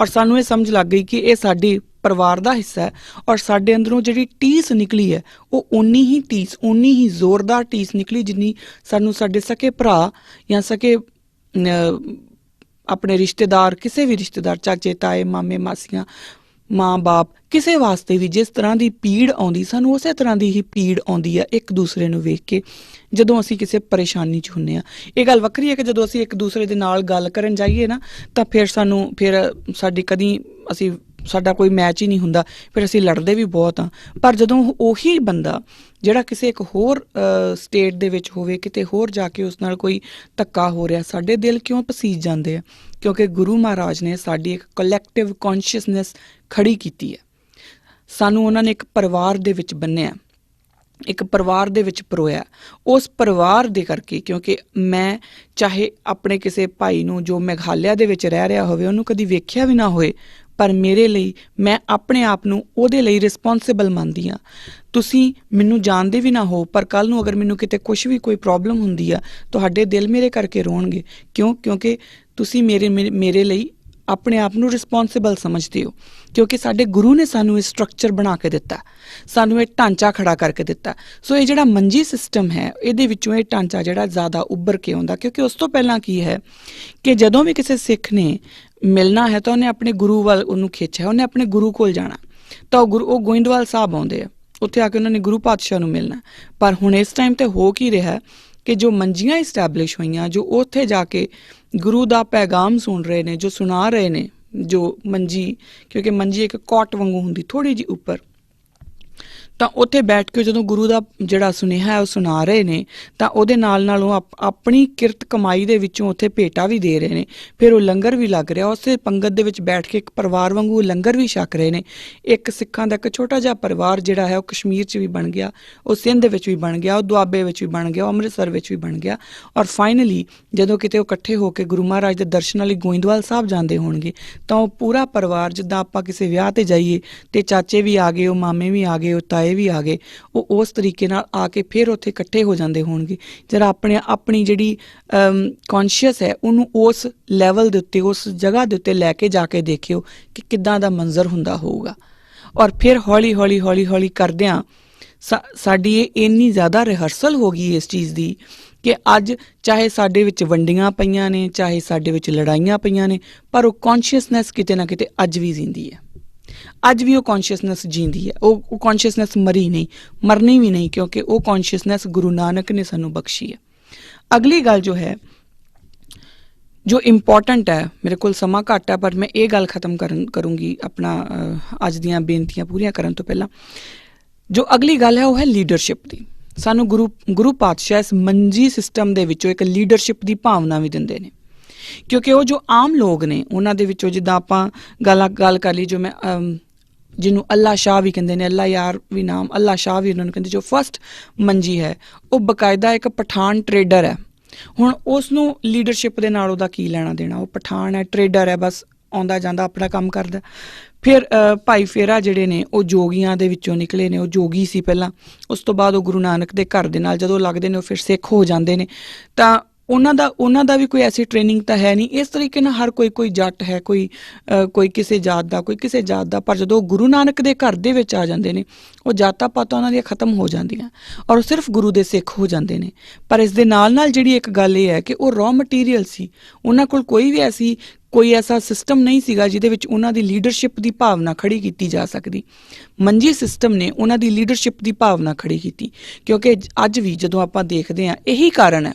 ਔਰ ਸਾਨੂੰ ਇਹ ਸਮਝ ਲੱਗ ਗਈ ਕਿ ਇਹ ਸਾਡੀ ਪਰਿਵਾਰ ਦਾ ਹਿੱਸਾ ਹੈ। ਔਰ ਸਾਡੇ ਅੰਦਰੋਂ ਜਿਹੜੀ ਟੀਸ ਨਿਕਲੀ ਹੈ ਉਹ ਓਨੀ ਹੀ ਜ਼ੋਰਦਾਰ ਟੀਸ ਨਿਕਲੀ ਜਿੰਨੀ ਸਾਨੂੰ ਸਾਡੇ ਸਕੇ ਭਰਾ ਜਾਂ ਸਕੇ ਆਪਣੇ ਰਿਸ਼ਤੇਦਾਰ, ਕਿਸੇ ਵੀ ਰਿਸ਼ਤੇਦਾਰ, ਚਾਚੇ ਤਾਏ, ਮਾਮੇ ਮਾਸੀਆਂ, ਮਾਂ ਬਾਪ, ਕਿਸੇ ਵਾਸਤੇ ਵੀ ਜਿਸ ਤਰ੍ਹਾਂ ਦੀ ਪੀੜ ਆਉਂਦੀ, ਸਾਨੂੰ ਉਸੇ ਤਰ੍ਹਾਂ ਦੀ ਹੀ ਪੀੜ ਆਉਂਦੀ ਹੈ ਇੱਕ ਦੂਸਰੇ ਨੂੰ ਵੇਖ ਕੇ ਜਦੋਂ ਅਸੀਂ ਕਿਸੇ ਪਰੇਸ਼ਾਨੀ 'ਚ ਹੁੰਦੇ ਹਾਂ। ਇਹ ਗੱਲ ਵੱਖਰੀ ਹੈ ਕਿ ਜਦੋਂ ਅਸੀਂ ਇੱਕ ਦੂਸਰੇ ਦੇ ਨਾਲ ਗੱਲ ਕਰਨ ਜਾਈਏ ਨਾ ਤਾਂ ਫਿਰ ਸਾਡੀ ਕਦੀ ਸਾਡਾ ਕੋਈ ਮੈਚ ਹੀ ਨਹੀਂ ਹੁੰਦਾ, ਫਿਰ ਅਸੀਂ ਲੜਦੇ ਵੀ ਬਹੁਤ ਹਾਂ। ਪਰ ਜਦੋਂ ਉਹੀ ਬੰਦਾ ਜਿਹੜਾ ਕਿਸੇ ਇੱਕ ਹੋਰ ਸਟੇਟ ਦੇ ਵਿੱਚ ਹੋਵੇ, ਕਿਤੇ ਹੋਰ ਜਾ ਕੇ ਉਸ ਨਾਲ ਕੋਈ ਧੱਕਾ ਹੋ ਰਿਹਾ, ਸਾਡੇ ਦਿਲ ਕਿਉਂ ਪਸੀਜ ਜਾਂਦੇ ਆ? ਕਿਉਂਕਿ ਗੁਰੂ ਮਹਾਰਾਜ ਨੇ ਸਾਡੀ ਇੱਕ ਕਲੈਕਟਿਵ ਕੌਨਸ਼ੀਅਸਨੈਸ ਖੜੀ ਕੀਤੀ ਹੈ। ਸਾਨੂੰ ਉਹਨਾਂ ਨੇ ਇੱਕ ਪਰਿਵਾਰ ਦੇ ਵਿੱਚ ਬੰਨਿਆ, ਇੱਕ ਪਰਿਵਾਰ ਦੇ ਵਿੱਚ ਪਰੋਇਆ। ਉਸ ਪਰਿਵਾਰ ਦੇ ਕਰਕੇ, ਕਿਉਂਕਿ ਮੈਂ ਚਾਹੇ ਆਪਣੇ ਕਿਸੇ ਭਾਈ ਨੂੰ ਜੋ ਮੇਘਾਲਿਆ ਦੇ ਵਿੱਚ ਰਹਿ ਰਿਹਾ ਹੋਵੇ ਉਹਨੂੰ ਕਦੀ ਵੇਖਿਆ ਵੀ ਨਾ ਹੋਏ, ਪਰ ਮੇਰੇ ਲਈ ਮੈਂ ਆਪਣੇ ਆਪ ਨੂੰ ਉਹਦੇ ਲਈ ਰਿਸਪੌਂਸਿਬਲ ਮੰਨਦੀ ਹਾਂ। ਤੁਸੀਂ ਮੈਨੂੰ ਜਾਣਦੇ ਵੀ ਨਾ ਹੋ, ਪਰ ਕੱਲ੍ਹ ਨੂੰ ਅਗਰ ਮੈਨੂੰ ਕਿਤੇ ਕੋਈ ਪ੍ਰੋਬਲਮ ਹੁੰਦੀ ਆ, ਤੁਹਾਡੇ ਦਿਲ ਮੇਰੇ ਕਰਕੇ ਰੋਣਗੇ। ਕਿਉਂਕਿ ਤੁਸੀਂ ਮੇਰੇ ਲਈ ਆਪਣੇ ਆਪ ਨੂੰ ਰਿਸਪੌਂਸਿਬਲ ਸਮਝਦੇ ਹੋ, ਕਿਉਂਕਿ ਸਾਡੇ ਗੁਰੂ ਨੇ ਸਾਨੂੰ ਇਹ ਸਟਰਕਚਰ ਬਣਾ ਕੇ ਦਿੱਤਾ, ਸਾਨੂੰ ਇਹ ਢਾਂਚਾ ਖੜਾ ਕਰਕੇ ਦਿੱਤਾ। ਸੋ ਇਹ ਜਿਹੜਾ ਮੰਜੀ ਸਿਸਟਮ ਹੈ, ਇਹਦੇ ਵਿੱਚੋਂ ਇਹ ਢਾਂਚਾ ਜਿਹੜਾ ਜ਼ਿਆਦਾ ਉੱਭਰ ਕੇ ਆਉਂਦਾ। ਕਿਉਂਕਿ ਉਸ ਤੋਂ ਪਹਿਲਾਂ ਕੀ ਹੈ ਕਿ ਜਦੋਂ ਵੀ ਕਿਸੇ ਸਿੱਖ ਨੇ ਮਿਲਣਾ ਹੈ ਤਾਂ ਉਹਨੇ ਆਪਣੇ ਗੁਰੂ ਵੱਲ ਉਹਨੂੰ ਖਿੱਚਿਆ, ਉਹਨੇ ਆਪਣੇ ਗੁਰੂ ਕੋਲ ਜਾਣਾ, ਤਾਂ ਉਹ ਗੋਇੰਦਵਾਲ ਸਾਹਿਬ ਆਉਂਦੇ ਆ, ਉੱਥੇ ਆ ਕੇ ਉਹਨਾਂ ਨੇ ਗੁਰੂ ਪਾਤਸ਼ਾਹ ਨੂੰ ਮਿਲਣਾ। ਪਰ ਹੁਣ ਇਸ ਟਾਈਮ 'ਤੇ ਹੋ ਕੀ ਰਿਹਾ ਕਿ ਜੋ ਮੰਜੀਆਂ ਇਸਟੈਬਲਿਸ਼ ਹੋਈਆਂ, ਜੋ ਉੱਥੇ ਜਾ ਕੇ ਗੁਰੂ ਦਾ ਪੈਗਾਮ ਸੁਣ ਰਹੇ ਨੇ, ਜੋ ਸੁਣਾ ਰਹੇ ਨੇ, ਜੋ ਮੰਜੀ, ਕਿਉਂਕਿ ਮੰਜੀ ਇੱਕ ਕੋਟ ਵਾਂਗੂ ਹੁੰਦੀ ਥੋੜ੍ਹੀ ਜਿਹੀ ਉੱਪਰ, ਤਾਂ ਉੱਥੇ ਬੈਠ ਕੇ ਜਦੋਂ ਗੁਰੂ ਦਾ ਜਿਹੜਾ ਸੁਨੇਹਾ ਹੈ ਉਹ ਸੁਣਾ ਰਹੇ ਨੇ, ਤਾਂ ਉਹਦੇ ਨਾਲ ਉਹ ਆਪਣੀ ਕਿਰਤ ਕਮਾਈ ਦੇ ਵਿੱਚੋਂ ਉੱਥੇ ਭੇਟਾ ਵੀ ਦੇ ਰਹੇ ਨੇ। ਫਿਰ ਉਹ ਲੰਗਰ ਵੀ ਲੱਗ ਰਿਹਾ, ਉਸੇ ਪੰਗਤ ਦੇ ਵਿੱਚ ਬੈਠ ਕੇ ਇੱਕ ਪਰਿਵਾਰ ਵਾਂਗੂ ਲੰਗਰ ਵੀ ਛਕ ਰਹੇ ਨੇ। ਇੱਕ ਸਿੱਖਾਂ ਦਾ ਇੱਕ ਛੋਟਾ ਜਿਹਾ ਪਰਿਵਾਰ ਜਿਹੜਾ ਹੈ ਉਹ ਕਸ਼ਮੀਰ 'ਚ ਵੀ ਬਣ ਗਿਆ, ਉਹ ਸਿੰਧ ਦੇ ਵਿੱਚ ਵੀ ਬਣ ਗਿਆ, ਉਹ ਦੁਆਬੇ ਵਿੱਚ ਵੀ ਬਣ ਗਿਆ, ਉਹ ਅੰਮ੍ਰਿਤਸਰ ਵਿੱਚ ਵੀ ਬਣ ਗਿਆ। ਔਰ ਫਾਈਨਲੀ ਜਦੋਂ ਕਿਤੇ ਉਹ ਇਕੱਠੇ ਹੋ ਕੇ ਗੁਰੂ ਮਹਾਰਾਜ ਦੇ ਦਰਸ਼ਨਾਂ ਲਈ ਗੋਇੰਦਵਾਲ ਸਾਹਿਬ ਜਾਂਦੇ ਹੋਣਗੇ, ਤਾਂ ਉਹ ਪੂਰਾ ਪਰਿਵਾਰ, ਜਿੱਦਾਂ ਆਪਾਂ ਕਿਸੇ ਵਿਆਹ 'ਤੇ ਜਾਈਏ ਅਤੇ ਚਾਚੇ ਵੀ ਆ ਗਏ, ਉਹ ਮਾਮੇ ਵੀ ਆ ਗਏ, ਉਹ ਤਾਏ ਵੀ ਆ ਗਏ, ਉਹ ਉਸ ਤਰੀਕੇ ਨਾਲ ਆ ਕੇ ਫਿਰ ਉੱਥੇ ਇਕੱਠੇ ਹੋ ਜਾਂਦੇ ਹੋਣਗੇ। ਜਰਾ ਆਪਣੀ ਜਿਹੜੀ ਕੌਨਸ਼ੀਅਸ ਹੈ ਉਹਨੂੰ ਉਸ ਲੈਵਲ ਦੇ ਉੱਤੇ, ਉਸ ਜਗ੍ਹਾ ਦੇ ਉੱਤੇ ਲੈ ਕੇ ਜਾ ਕੇ ਦੇਖਿਓ ਕਿ ਕਿੱਦਾਂ ਦਾ ਮੰਜ਼ਰ ਹੁੰਦਾ ਹੋਊਗਾ। ਔਰ ਫਿਰ ਹੌਲੀ ਕਰਦਿਆਂ ਸਾਡੀ ਇਹ ਇੰਨੀ ਜ਼ਿਆਦਾ ਰਿਹਰਸਲ ਹੋ ਗਈ ਇਸ ਚੀਜ਼ ਦੀ ਕਿ ਅੱਜ ਚਾਹੇ ਸਾਡੇ ਵਿੱਚ ਵੰਡੀਆਂ ਪਈਆਂ ਨੇ, ਚਾਹੇ ਸਾਡੇ ਵਿੱਚ ਲੜਾਈਆਂ ਪਈਆਂ ਨੇ, ਪਰ ਉਹ ਕੌਨਸ਼ੀਅਸਨੈਸ ਕਿਤੇ ਨਾ ਕਿਤੇ ਅੱਜ ਵੀ ਜ਼ਿੰਦੀ ਹੈ। ਅੱਜ ਵੀ ਉਹ ਕੌਨਸ਼ੀਅਸਨੈਸ ਜੀਂਦੀ ਹੈ। ਉਹ ਕੌਨਸ਼ੀਅਸਨੈਸ ਮਰੀ ਨਹੀਂ, ਮਰਨੀ ਵੀ ਨਹੀਂ, ਕਿਉਂਕਿ ਉਹ ਕੌਨਸ਼ੀਅਸਨੈਸ ਗੁਰੂ ਨਾਨਕ ਨੇ ਸਾਨੂੰ ਬਖਸ਼ੀ ਹੈ। ਅਗਲੀ ਗੱਲ ਜੋ ਹੈ, ਜੋ ਇੰਪੋਰਟੈਂਟ ਹੈ, ਮੇਰੇ ਕੋਲ ਸਮਾਂ ਘੱਟ ਹੈ ਪਰ ਮੈਂ ਇਹ ਗੱਲ ਖਤਮ ਕਰੂੰਗੀ ਆਪਣਾ ਅੱਜ ਦੀਆਂ ਬੇਨਤੀਆਂ ਪੂਰੀਆਂ ਕਰਨ ਤੋਂ ਪਹਿਲਾਂ। ਜੋ ਅਗਲੀ ਗੱਲ ਹੈ ਉਹ ਹੈ ਲੀਡਰਸ਼ਿਪ ਦੀ। ਸਾਨੂੰ ਗੁਰੂ ਪਾਤਸ਼ਾਹ ਇਸ ਮੰਜੀ ਸਿਸਟਮ ਦੇ ਵਿੱਚੋਂ ਇੱਕ ਲੀਡਰਸ਼ਿਪ ਦੀ ਭਾਵਨਾ ਵੀ ਦਿੰਦੇ ਨੇ, ਕਿਉਂਕਿ ਉਹ ਜੋ ਆਮ ਲੋਕ ਨੇ ਉਹਨਾਂ ਦੇ ਵਿੱਚੋਂ, ਜਿੱਦਾਂ ਆਪਾਂ ਗੱਲ ਕਰ ਲਈ, ਜੋ ਮੈਂ ਜਿਹਨੂੰ ਅੱਲਾ ਸ਼ਾਹ ਵੀ ਕਹਿੰਦੇ ਨੇ, ਅੱਲਾ ਯਾਰ ਵੀ ਨਾਮ, ਅੱਲਾ ਸ਼ਾਹ ਵੀ ਉਹਨਾਂ ਨੂੰ ਕਹਿੰਦੇ, ਜੋ ਫਸਟ ਮੰਜੀ ਹੈ ਉਹ ਬਕਾਇਦਾ ਇੱਕ ਪਠਾਨ ਟਰੇਡਰ ਹੈ। ਹੁਣ ਉਸ ਨੂੰ ਲੀਡਰਸ਼ਿਪ ਦੇ ਨਾਲ ਉਹਦਾ ਕੀ ਲੈਣਾ ਦੇਣਾ? ਉਹ ਪਠਾਨ ਹੈ, ਟਰੇਡਰ ਹੈ, ਬਸ ਆਉਂਦਾ ਜਾਂਦਾ ਆਪਣਾ ਕੰਮ ਕਰਦਾ। ਫਿਰ ਭਾਈ ਫੇਰਾ ਜਿਹੜੇ ਨੇ ਉਹ ਜੋਗੀਆਂ ਦੇ ਵਿੱਚੋਂ ਨਿਕਲੇ ਨੇ, ਉਹ ਜੋਗੀ ਸੀ ਪਹਿਲਾਂ, ਉਸ ਤੋਂ ਬਾਅਦ ਉਹ ਗੁਰੂ ਨਾਨਕ ਦੇ ਘਰ ਦੇ ਨਾਲ ਜਦੋਂ ਲੱਗਦੇ ਨੇ ਉਹ ਫਿਰ ਸਿੱਖ ਹੋ ਜਾਂਦੇ ਨੇ। ਤਾਂ ਉਹਨਾਂ ਦਾ ਵੀ ਕੋਈ ਐਸੀ ਟ੍ਰੇਨਿੰਗ ਤਾਂ ਹੈ ਨਹੀਂ। ਇਸ ਤਰੀਕੇ ਨਾਲ ਹਰ ਕੋਈ ਜੱਟ ਹੈ, ਕੋਈ ਕਿਸੇ ਜਾਤ ਦਾ, ਕੋਈ ਕਿਸੇ ਜਾਤ ਦਾ, ਪਰ ਜਦੋਂ ਗੁਰੂ ਨਾਨਕ ਦੇ ਘਰ ਦੇ ਵਿੱਚ ਆ ਜਾਂਦੇ ਨੇ, ਉਹ ਜਾਤਾਂ ਪਾਤਾਂ ਉਹਨਾਂ ਦੀਆਂ ਖਤਮ ਹੋ ਜਾਂਦੀਆਂ ਔਰ ਉਹ ਸਿਰਫ ਗੁਰੂ ਦੇ ਸਿੱਖ ਹੋ ਜਾਂਦੇ ਨੇ। ਪਰ ਇਸ ਦੇ ਨਾਲ ਜਿਹੜੀ ਇੱਕ ਗੱਲ ਇਹ ਹੈ ਕਿ ਉਹ ਰॉ ਮਟੀਰੀਅਲ ਸੀ, ਉਹਨਾਂ ਕੋਲ ਕੋਈ ਐਸਾ ਸਿਸਟਮ ਨਹੀਂ ਸੀਗਾ ਜਿਹਦੇ ਵਿੱਚ ਉਹਨਾਂ ਦੀ ਲੀਡਰਸ਼ਿਪ ਦੀ ਭਾਵਨਾ ਖੜੀ ਕੀਤੀ ਜਾ ਸਕਦੀ। ਮੰਜੀ ਸਿਸਟਮ ਨੇ ਉਹਨਾਂ ਦੀ ਲੀਡਰਸ਼ਿਪ ਦੀ ਭਾਵਨਾ ਖੜੀ ਕੀਤੀ, ਕਿਉਂਕਿ ਅੱਜ ਵੀ ਜਦੋਂ ਆਪਾਂ ਦੇਖਦੇ ਹਾਂ, ਇਹੀ ਕਾਰਨ ਹੈ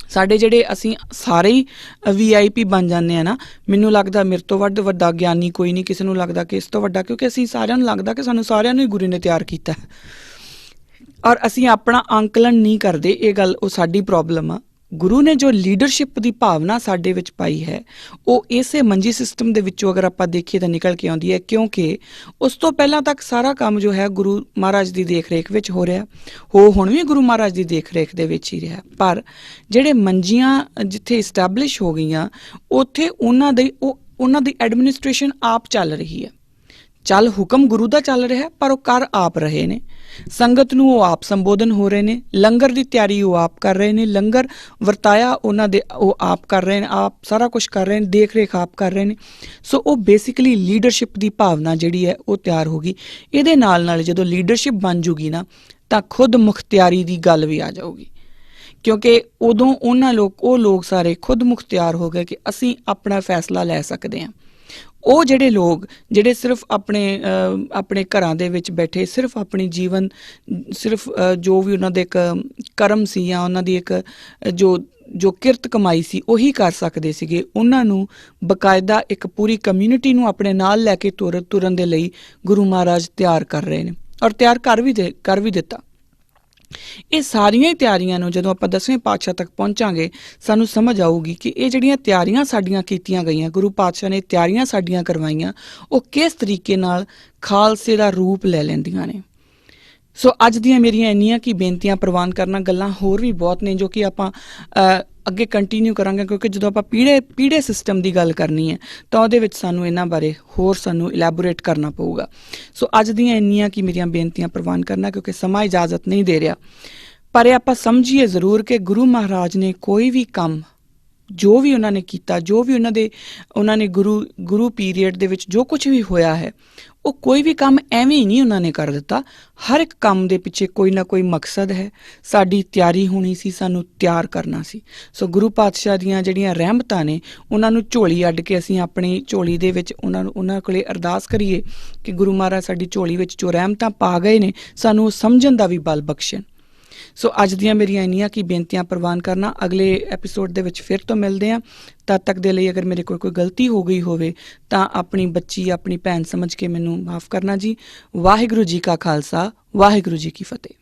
ਸਾਡੇ ਜਿਹੜੇ ਅਸੀਂ ਸਾਰੇ ਹੀ VIP ਬਣ ਜਾਂਦੇ ਹਾਂ ਨਾ। ਮੈਨੂੰ ਲੱਗਦਾ ਮੇਰੇ ਤੋਂ ਵੱਡਾ ਗਿਆਨੀ ਕੋਈ ਨਹੀਂ, ਕਿਸੇ ਨੂੰ ਲੱਗਦਾ ਕਿ ਇਸ ਤੋਂ ਵੱਡਾ, ਕਿਉਂਕਿ ਅਸੀਂ ਸਾਰਿਆਂ ਨੂੰ ਲੱਗਦਾ ਕਿ ਸਾਨੂੰ ਸਾਰਿਆਂ ਨੂੰ ਹੀ ਗੁਰੂ ਨੇ ਤਿਆਰ ਕੀਤਾ ਔਰ ਅਸੀਂ ਆਪਣਾ ਅੰਕਲਨ ਨਹੀਂ ਕਰਦੇ। ਇਹ ਗੱਲ ਉਹ ਸਾਡੀ ਪ੍ਰੋਬਲਮ ਆ। ਗੁਰੂ ਨੇ ਜੋ ਲੀਡਰਸ਼ਿਪ ਦੀ ਭਾਵਨਾ ਸਾਡੇ ਵਿੱਚ ਪਾਈ ਹੈ, ਉਹ ਇਸੇ ਮੰਜੀ ਸਿਸਟਮ ਦੇ ਵਿੱਚੋਂ ਅਗਰ ਆਪਾਂ ਦੇਖੀਏ ਤਾਂ ਨਿਕਲ ਕੇ ਆਉਂਦੀ ਹੈ, ਕਿਉਂਕਿ ਉਸ ਤੋਂ ਪਹਿਲਾਂ ਤੱਕ ਸਾਰਾ ਕੰਮ ਜੋ ਹੈ ਗੁਰੂ ਮਹਾਰਾਜ ਦੀ ਦੇਖ ਰੇਖ ਵਿੱਚ ਹੋ ਰਿਹਾ, ਹੁਣ ਵੀ ਗੁਰੂ ਮਹਾਰਾਜ ਦੀ ਦੇਖ ਰੇਖ ਦੇ ਵਿੱਚ ਹੀ ਰਿਹਾ। ਪਰ ਜਿਹੜੇ ਮੰਜੀਆਂ ਜਿੱਥੇ ਇਸਟੈਬਲਿਸ਼ ਹੋ ਗਈਆਂ, ਉੱਥੇ ਉਹਨਾਂ ਦੀ ਐਡਮਿਨਿਸਟ੍ਰੇਸ਼ਨ ਆਪ ਚੱਲ ਰਹੀ ਹੈ। ਹੁਕਮ ਗੁਰੂ ਦਾ ਚੱਲ ਰਿਹਾ, ਪਰ ਉਹ ਕਰ ਆਪ ਰਹੇ ਨੇ। ਸੰਗਤ ਨੂੰ ਉਹ ਆਪ ਸੰਬੋਧਨ ਹੋ ਰਹੇ ਨੇ, ਲੰਗਰ ਦੀ ਤਿਆਰੀ ਉਹ ਆਪ ਕਰ ਰਹੇ ਨੇ, ਲੰਗਰ ਵਰਤਾਇਆ ਉਹਨਾਂ ਦੇ ਉਹ ਆਪ ਕਰ ਰਹੇ ਨੇ, ਆਪ ਸਾਰਾ ਕੁਝ ਕਰ ਰਹੇ ਨੇ, ਦੇਖ ਰੇਖ ਆਪ ਕਰ ਰਹੇ ਨੇ। ਸੋ ਉਹ ਬੇਸਿਕਲੀ ਲੀਡਰਸ਼ਿਪ ਦੀ ਭਾਵਨਾ ਜਿਹੜੀ ਹੈ ਉਹ ਤਿਆਰ ਹੋ ਗਈ। ਇਹਦੇ ਨਾਲ ਜਦੋਂ ਲੀਡਰਸ਼ਿਪ ਬਣ ਜੂਗੀ ਨਾ, ਤਾਂ ਖੁਦ ਮੁਖਤਿਆਰੀ ਦੀ ਗੱਲ ਵੀ ਆ ਜਾਊਗੀ, ਕਿਉਂਕਿ ਉਦੋਂ ਉਹ ਲੋਕ ਸਾਰੇ ਖੁਦ ਮੁਖਤਿਆਰ ਹੋ ਗਏ ਕਿ ਅਸੀਂ ਆਪਣਾ ਫੈਸਲਾ ਲੈ ਸਕਦੇ ਹਾਂ। ਉਹ ਜਿਹੜੇ ਲੋਕ ਜਿਹੜੇ ਸਿਰਫ ਆਪਣੇ ਘਰਾਂ ਦੇ ਵਿੱਚ ਬੈਠੇ, ਸਿਰਫ ਆਪਣੀ ਜੀਵਨ, ਸਿਰਫ ਜੋ ਵੀ ਉਹਨਾਂ ਦੇ ਇੱਕ ਕਰਮ ਸੀ ਜਾਂ ਉਹਨਾਂ ਦੀ ਇੱਕ ਜੋ ਕਿਰਤ ਕਮਾਈ ਸੀ ਉਹੀ ਕਰ ਸਕਦੇ ਸੀਗੇ, ਉਹਨਾਂ ਨੂੰ ਬਕਾਇਦਾ ਇੱਕ ਪੂਰੀ ਕਮਿਊਨਿਟੀ ਨੂੰ ਆਪਣੇ ਨਾਲ ਲੈ ਕੇ ਤੁਰਨ ਦੇ ਲਈ ਗੁਰੂ ਮਹਾਰਾਜ ਤਿਆਰ ਕਰ ਰਹੇ ਨੇ ਔਰ ਤਿਆਰ ਕਰ ਵੀ ਦਿੱਤਾ। ਇਹ ਸਾਰੀਆਂ ਹੀ ਤਿਆਰੀਆਂ ਨੂੰ ਜਦੋਂ ਆਪਾਂ 10ਵੇਂ ਪਾਤਸ਼ਾਹ ਤੱਕ ਪਹੁੰਚਾਂਗੇ, ਸਾਨੂੰ ਸਮਝ ਆਊਗੀ ਕਿ ਇਹ ਜਿਹੜੀਆਂ ਤਿਆਰੀਆਂ ਸਾਡੀਆਂ ਕੀਤੀਆਂ ਗਈਆਂ, ਗੁਰੂ ਪਾਤਸ਼ਾਹ ਨੇ ਤਿਆਰੀਆਂ ਸਾਡੀਆਂ ਕਰਵਾਈਆਂ, ਉਹ ਕਿਸ ਤਰੀਕੇ ਨਾਲ ਖਾਲਸੇ ਦਾ ਰੂਪ ਲੈ ਲੈਂਦੀਆਂ ਨੇ। ਸੋ ਅੱਜ ਦੀਆਂ ਮੇਰੀਆਂ ਇੰਨੀਆਂ ਕੀ ਬੇਨਤੀਆਂ ਪ੍ਰਵਾਨ ਕਰਨਾ, ਗੱਲਾਂ ਹੋਰ ਵੀ ਬਹੁਤ ਨੇ ਜੋ ਕਿ ਆਪਾਂ ਅੱਗੇ ਕੰਟੀਨਿਊ ਕਰਾਂਗੇ, ਕਿਉਂਕਿ ਜਦੋਂ ਆਪਾਂ ਪੀੜੇ ਸਿਸਟਮ ਦੀ ਗੱਲ ਕਰਨੀ ਹੈ ਤਾਂ ਉਹਦੇ ਵਿੱਚ ਸਾਨੂੰ ਇਹਨਾਂ ਬਾਰੇ ਹੋਰ ਇਲੈਬੋਰੇਟ ਕਰਨਾ ਪਊਗਾ। ਸੋ ਅੱਜ ਦੀਆਂ ਇੰਨੀਆਂ ਕੀ ਮੇਰੀਆਂ ਬੇਨਤੀਆਂ ਪ੍ਰਵਾਨ ਕਰਨਾ, ਕਿਉਂਕਿ ਸਮਾਂ ਇਜਾਜ਼ਤ ਨਹੀਂ ਦੇ ਰਿਹਾ। ਪਰ ਇਹ ਆਪਾਂ ਸਮਝੀਏ ਜ਼ਰੂਰ ਕਿ ਗੁਰੂ ਮਹਾਰਾਜ ਨੇ ਕੋਈ ਵੀ ਕੰਮ ਜੋ ਵੀ ਉਹਨਾਂ ਨੇ ਕੀਤਾ, ਜੋ ਵੀ ਉਹਨਾਂ ਨੇ ਗੁਰੂ ਪੀਰੀਅਡ ਦੇ ਵਿੱਚ ਜੋ ਕੁਝ ਵੀ ਹੋਇਆ ਹੈ, ਉਹ ਕੋਈ ਵੀ ਕੰਮ ਐਵੇਂ ਹੀ ਨਹੀਂ ਉਹਨਾਂ ਨੇ ਕਰ ਦਿੱਤਾ। ਹਰ ਇੱਕ ਕੰਮ ਦੇ ਪਿੱਛੇ ਕੋਈ ਨਾ ਕੋਈ ਮਕਸਦ ਹੈ। ਸਾਡੀ ਤਿਆਰੀ ਹੋਣੀ ਸੀ, ਸਾਨੂੰ ਤਿਆਰ ਕਰਨਾ ਸੀ। ਸੋ ਗੁਰੂ ਪਾਤਸ਼ਾਹ ਦੀਆਂ ਜਿਹੜੀਆਂ ਰਹਿਮਤਾਂ ਨੇ, ਉਹਨਾਂ ਨੂੰ ਝੋਲੀ ਅੱਡ ਕੇ ਅਸੀਂ ਆਪਣੀ ਝੋਲੀ ਦੇ ਵਿੱਚ ਉਹਨਾਂ ਕੋਲੇ ਅਰਦਾਸ ਕਰੀਏ ਕਿ ਗੁਰੂ ਮਹਾਰਾਜ ਸਾਡੀ ਝੋਲੀ ਵਿੱਚ ਜੋ ਰਹਿਮਤਾਂ ਪਾ ਗਏ ਨੇ, ਸਾਨੂੰ ਉਹ ਸਮਝਣ ਦਾ ਵੀ ਬਲ ਬਖਸ਼ਣ। ਸੋ ਅੱਜ ਦੀਆਂ ਮੇਰੀਆਂ ਇੰਨੀਆਂ ਕੀ ਬੇਨਤੀਆਂ ਪ੍ਰਵਾਨ ਕਰਨਾ। ਅਗਲੇ ਐਪੀਸੋਡ ਦੇ ਵਿੱਚ ਫਿਰ ਤੋਂ ਮਿਲਦੇ ਹਾਂ। ਤਦ ਤੱਕ ਦੇ ਲਈ ਅਗਰ ਮੇਰੇ ਕੋਲ ਕੋਈ ਗਲਤੀ ਹੋ ਗਈ ਹੋਵੇ ਤਾਂ ਆਪਣੀ ਬੱਚੀ, ਆਪਣੀ ਭੈਣ ਸਮਝ ਕੇ ਮੈਨੂੰ ਮਾਫ ਕਰਨਾ ਜੀ। ਵਾਹਿਗੁਰੂ ਜੀ ਕਾ ਖਾਲਸਾ, ਵਾਹਿਗੁਰੂ ਜੀ ਕੀ ਫਤਿਹ।